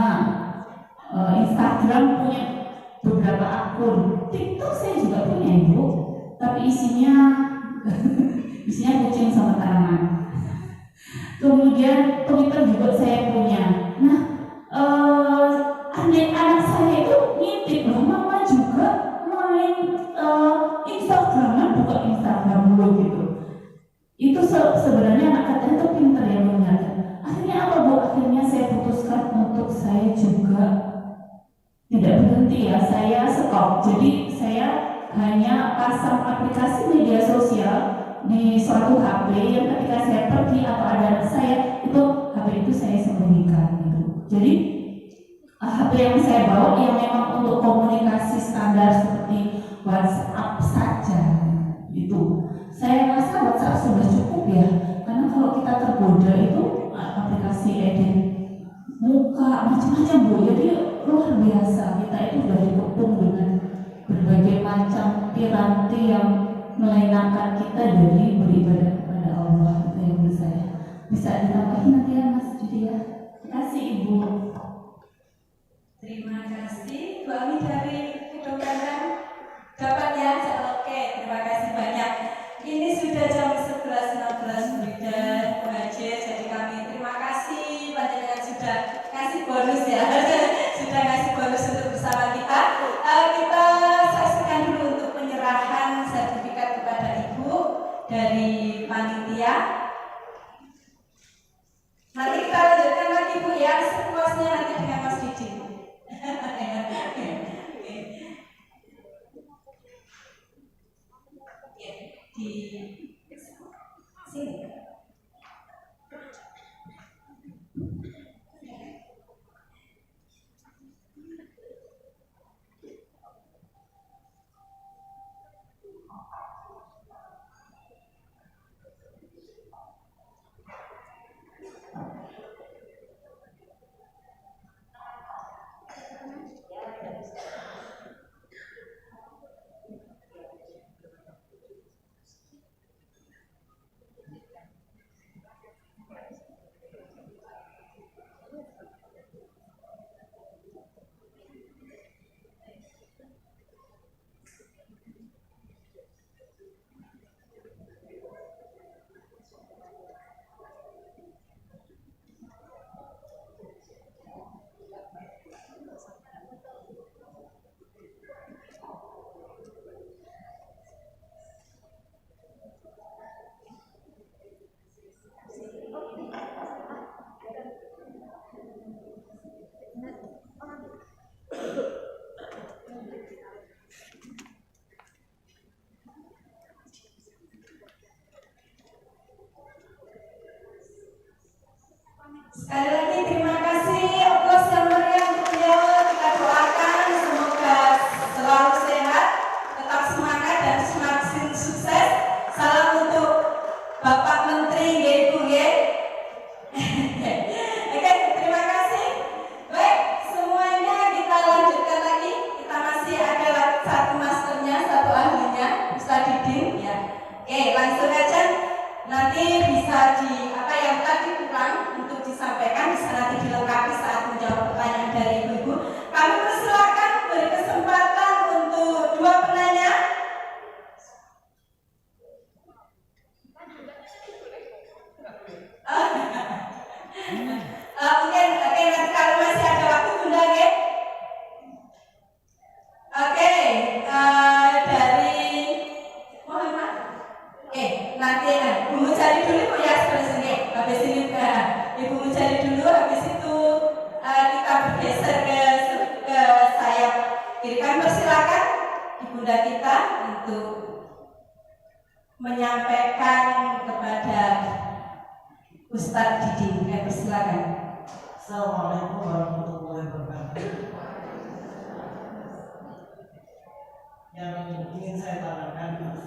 Instagram punya beberapa akun, TikTok saya juga punya Ibu, tapi isinya kucing sama tanaman. Kemudian Twitter juga saya punya. Nah, anak saya itu ngintip loh, mama juga main Instagram, buka Instagram dulu gitu. Itu sebenarnya anak katanya itu pintar ya mengingatkan. Akhirnya apa Bu? Akhirnya saya putuskan untuk saya juga tidak berhenti ya, saya stop. Jadi saya hanya pasang aplikasi media sosial di suatu HP yang ketika saya pergi atau ada anak saya, itu HP itu saya sembunyikan gitu. Jadi HP yang saya bawa yang memang untuk komunikasi standar seperti WhatsApp saja itu. Saya rasa WhatsApp sudah cukup ya, karena kalau kita tergoda itu aplikasi edit muka macam-macam Bu, jadi luar biasa. Kita itu sudah dikepung dengan berbagai macam piranti yang melenakan kita dari beribadah kepada Allah. Itu yang menurut saya bisa ditambahin nanti ya Mas Judi ya. Terima kasih Ibu. Terima kasih Bu Ami dari Kedokteran. Dapat ya? Oke, terima kasih banyak. Ini sudah jam 11.16 sudah mengajar, jadi kami terima kasih banyak sudah kasih bonus ya. Sudah kasih bonus untuk bersama kita. Kita saksikan dulu untuk penyerahan sertifikat kepada Ibu dari panitia. Nanti kita lanjutkan lagi Bu ya, sepuasnya nanti dengan Mas Didi. Di sini. bunda kita untuk menyampaikan kepada Ustadz Didi. Silakan. Assalamualaikum warahmatullahi wabarakatuh. Yang ingin saya tanyakan,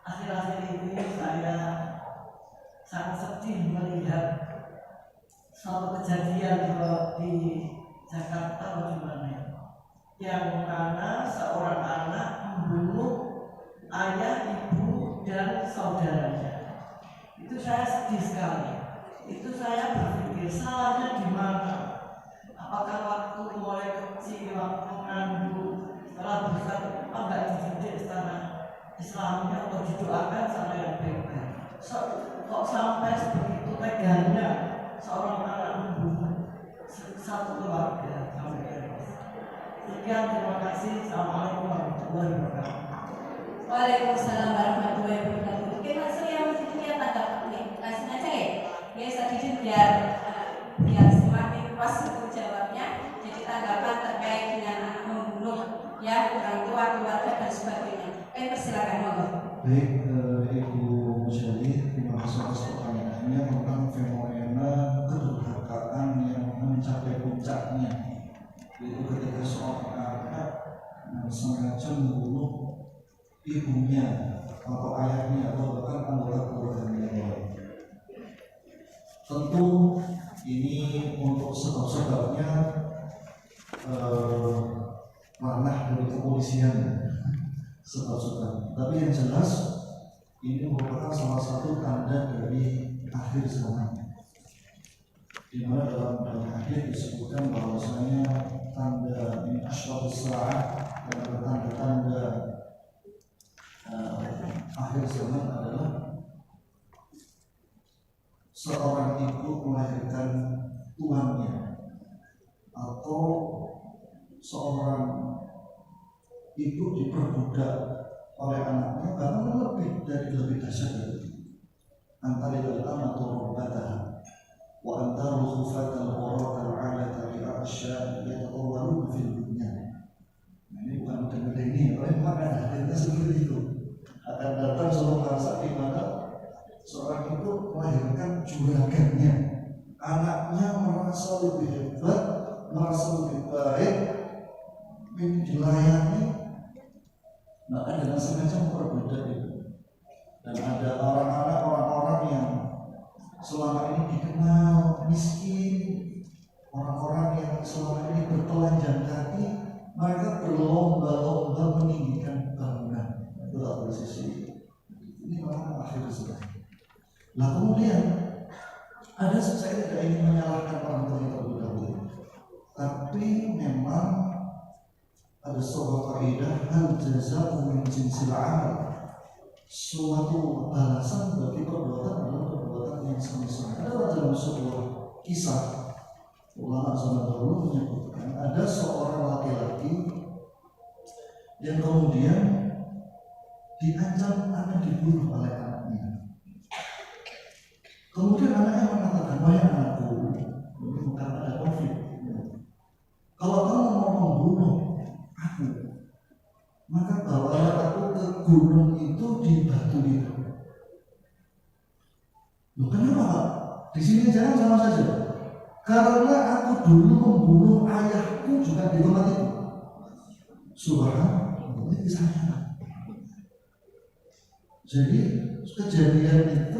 akhir-akhir ini saya sangat sedih melihat suatu kejadian di Jakarta atau di mana, yang mana seorang anak membunuh ayah, ibu, dan saudaranya. Itu saya sedih sekali. Itu saya berpikir salahnya di mana? Apakah waktu mulai kecil, waktu mengandung, setelah besar, enggak dididik secara Islami atau didoakan sama yang baik-baik? Kok sampai sebegitu teganya seorang anak membunuh satu keluarga sampai tewas? Sekian, terima kasih. Assalamualaikum warahmatullahi wabarakatuh. Waalaikumsalam warahmatullahi wabarakatuh. Mungkin langsung yang punya tanggapan nih, langsung aja ya. Biasa Didi biar semakin puas untuk jawabnya. Jadi tanggapan terkait dengan anak membunuh ya orang tua, keluarga dan sebagainya. Persilakan monggo. Baik, Ibu Musyadi, terima kasih atas pertanyaannya tentang fenomena kedurhakaan yang mencapai puncaknya, yaitu ketika seorang anak sengaja membunuh ibunya atau ayahnya atau bahkan anggota keluarganya yang lain. Tentu ini untuk sebab-sebabnya ranah dari kepolisian sebab-sebab. Tapi yang jelas ini merupakan salah satu tanda dari akhir zaman, di mana dalam hadis disebutkan bahwasanya tanda ini asyrafus saah, tanda-tanda akhir zaman adalah seorang ibu melahirkan tuannya, atau seorang ibu diperbudak oleh anaknya, bahkan lebih dahsyat dari itu. Antara al-amatu rabbataha wa antaru khufatal quratal 'alata li'arsya yatawaluna fil dunya. Ini bukan mudah ini, oleh makna hadisnya seperti itu. Akan datang suatu masa di mana seorang itu melahirkan juragannya, anaknya merasa lebih hebat, merasa lebih baik, ingin dilayani, maka dengan sengaja memperbudak itu. Dan ada orang-orang yang selama ini dikenal miskin, orang-orang yang selama ini bertelanjang kaki, mereka berlomba-lomba meninggikan bangunan. Itu tak bersisi. Ini memang akhir zaman. Nah kemudian saya tidak ingin menyalahkan orang tua terlebih dahulu, tapi memang ada sebuah kaidah hal jazaa'u min jinsil 'amal. Suatu balasan bagi perbuatan adalah perbuatan yang sama-sama. Ada dalam sebuah kisah ulama zaman dahulu menyebutkan ada seorang laki-laki yang kemudian diancam akan dibunuh oleh anaknya. Kemudian anaknya mengatakan, wahai anakku, ini bukan ada konflik. Kalau kamu mau membunuh aku, maka bawalah aku ke gunung itu di batu itu. Loh kenapa Pak? Di sini jangan sama saja. Karena aku dulu membunuh ayahku juga di tempat itu. Subhanallah, ini kisahnya. Jadi kejadian itu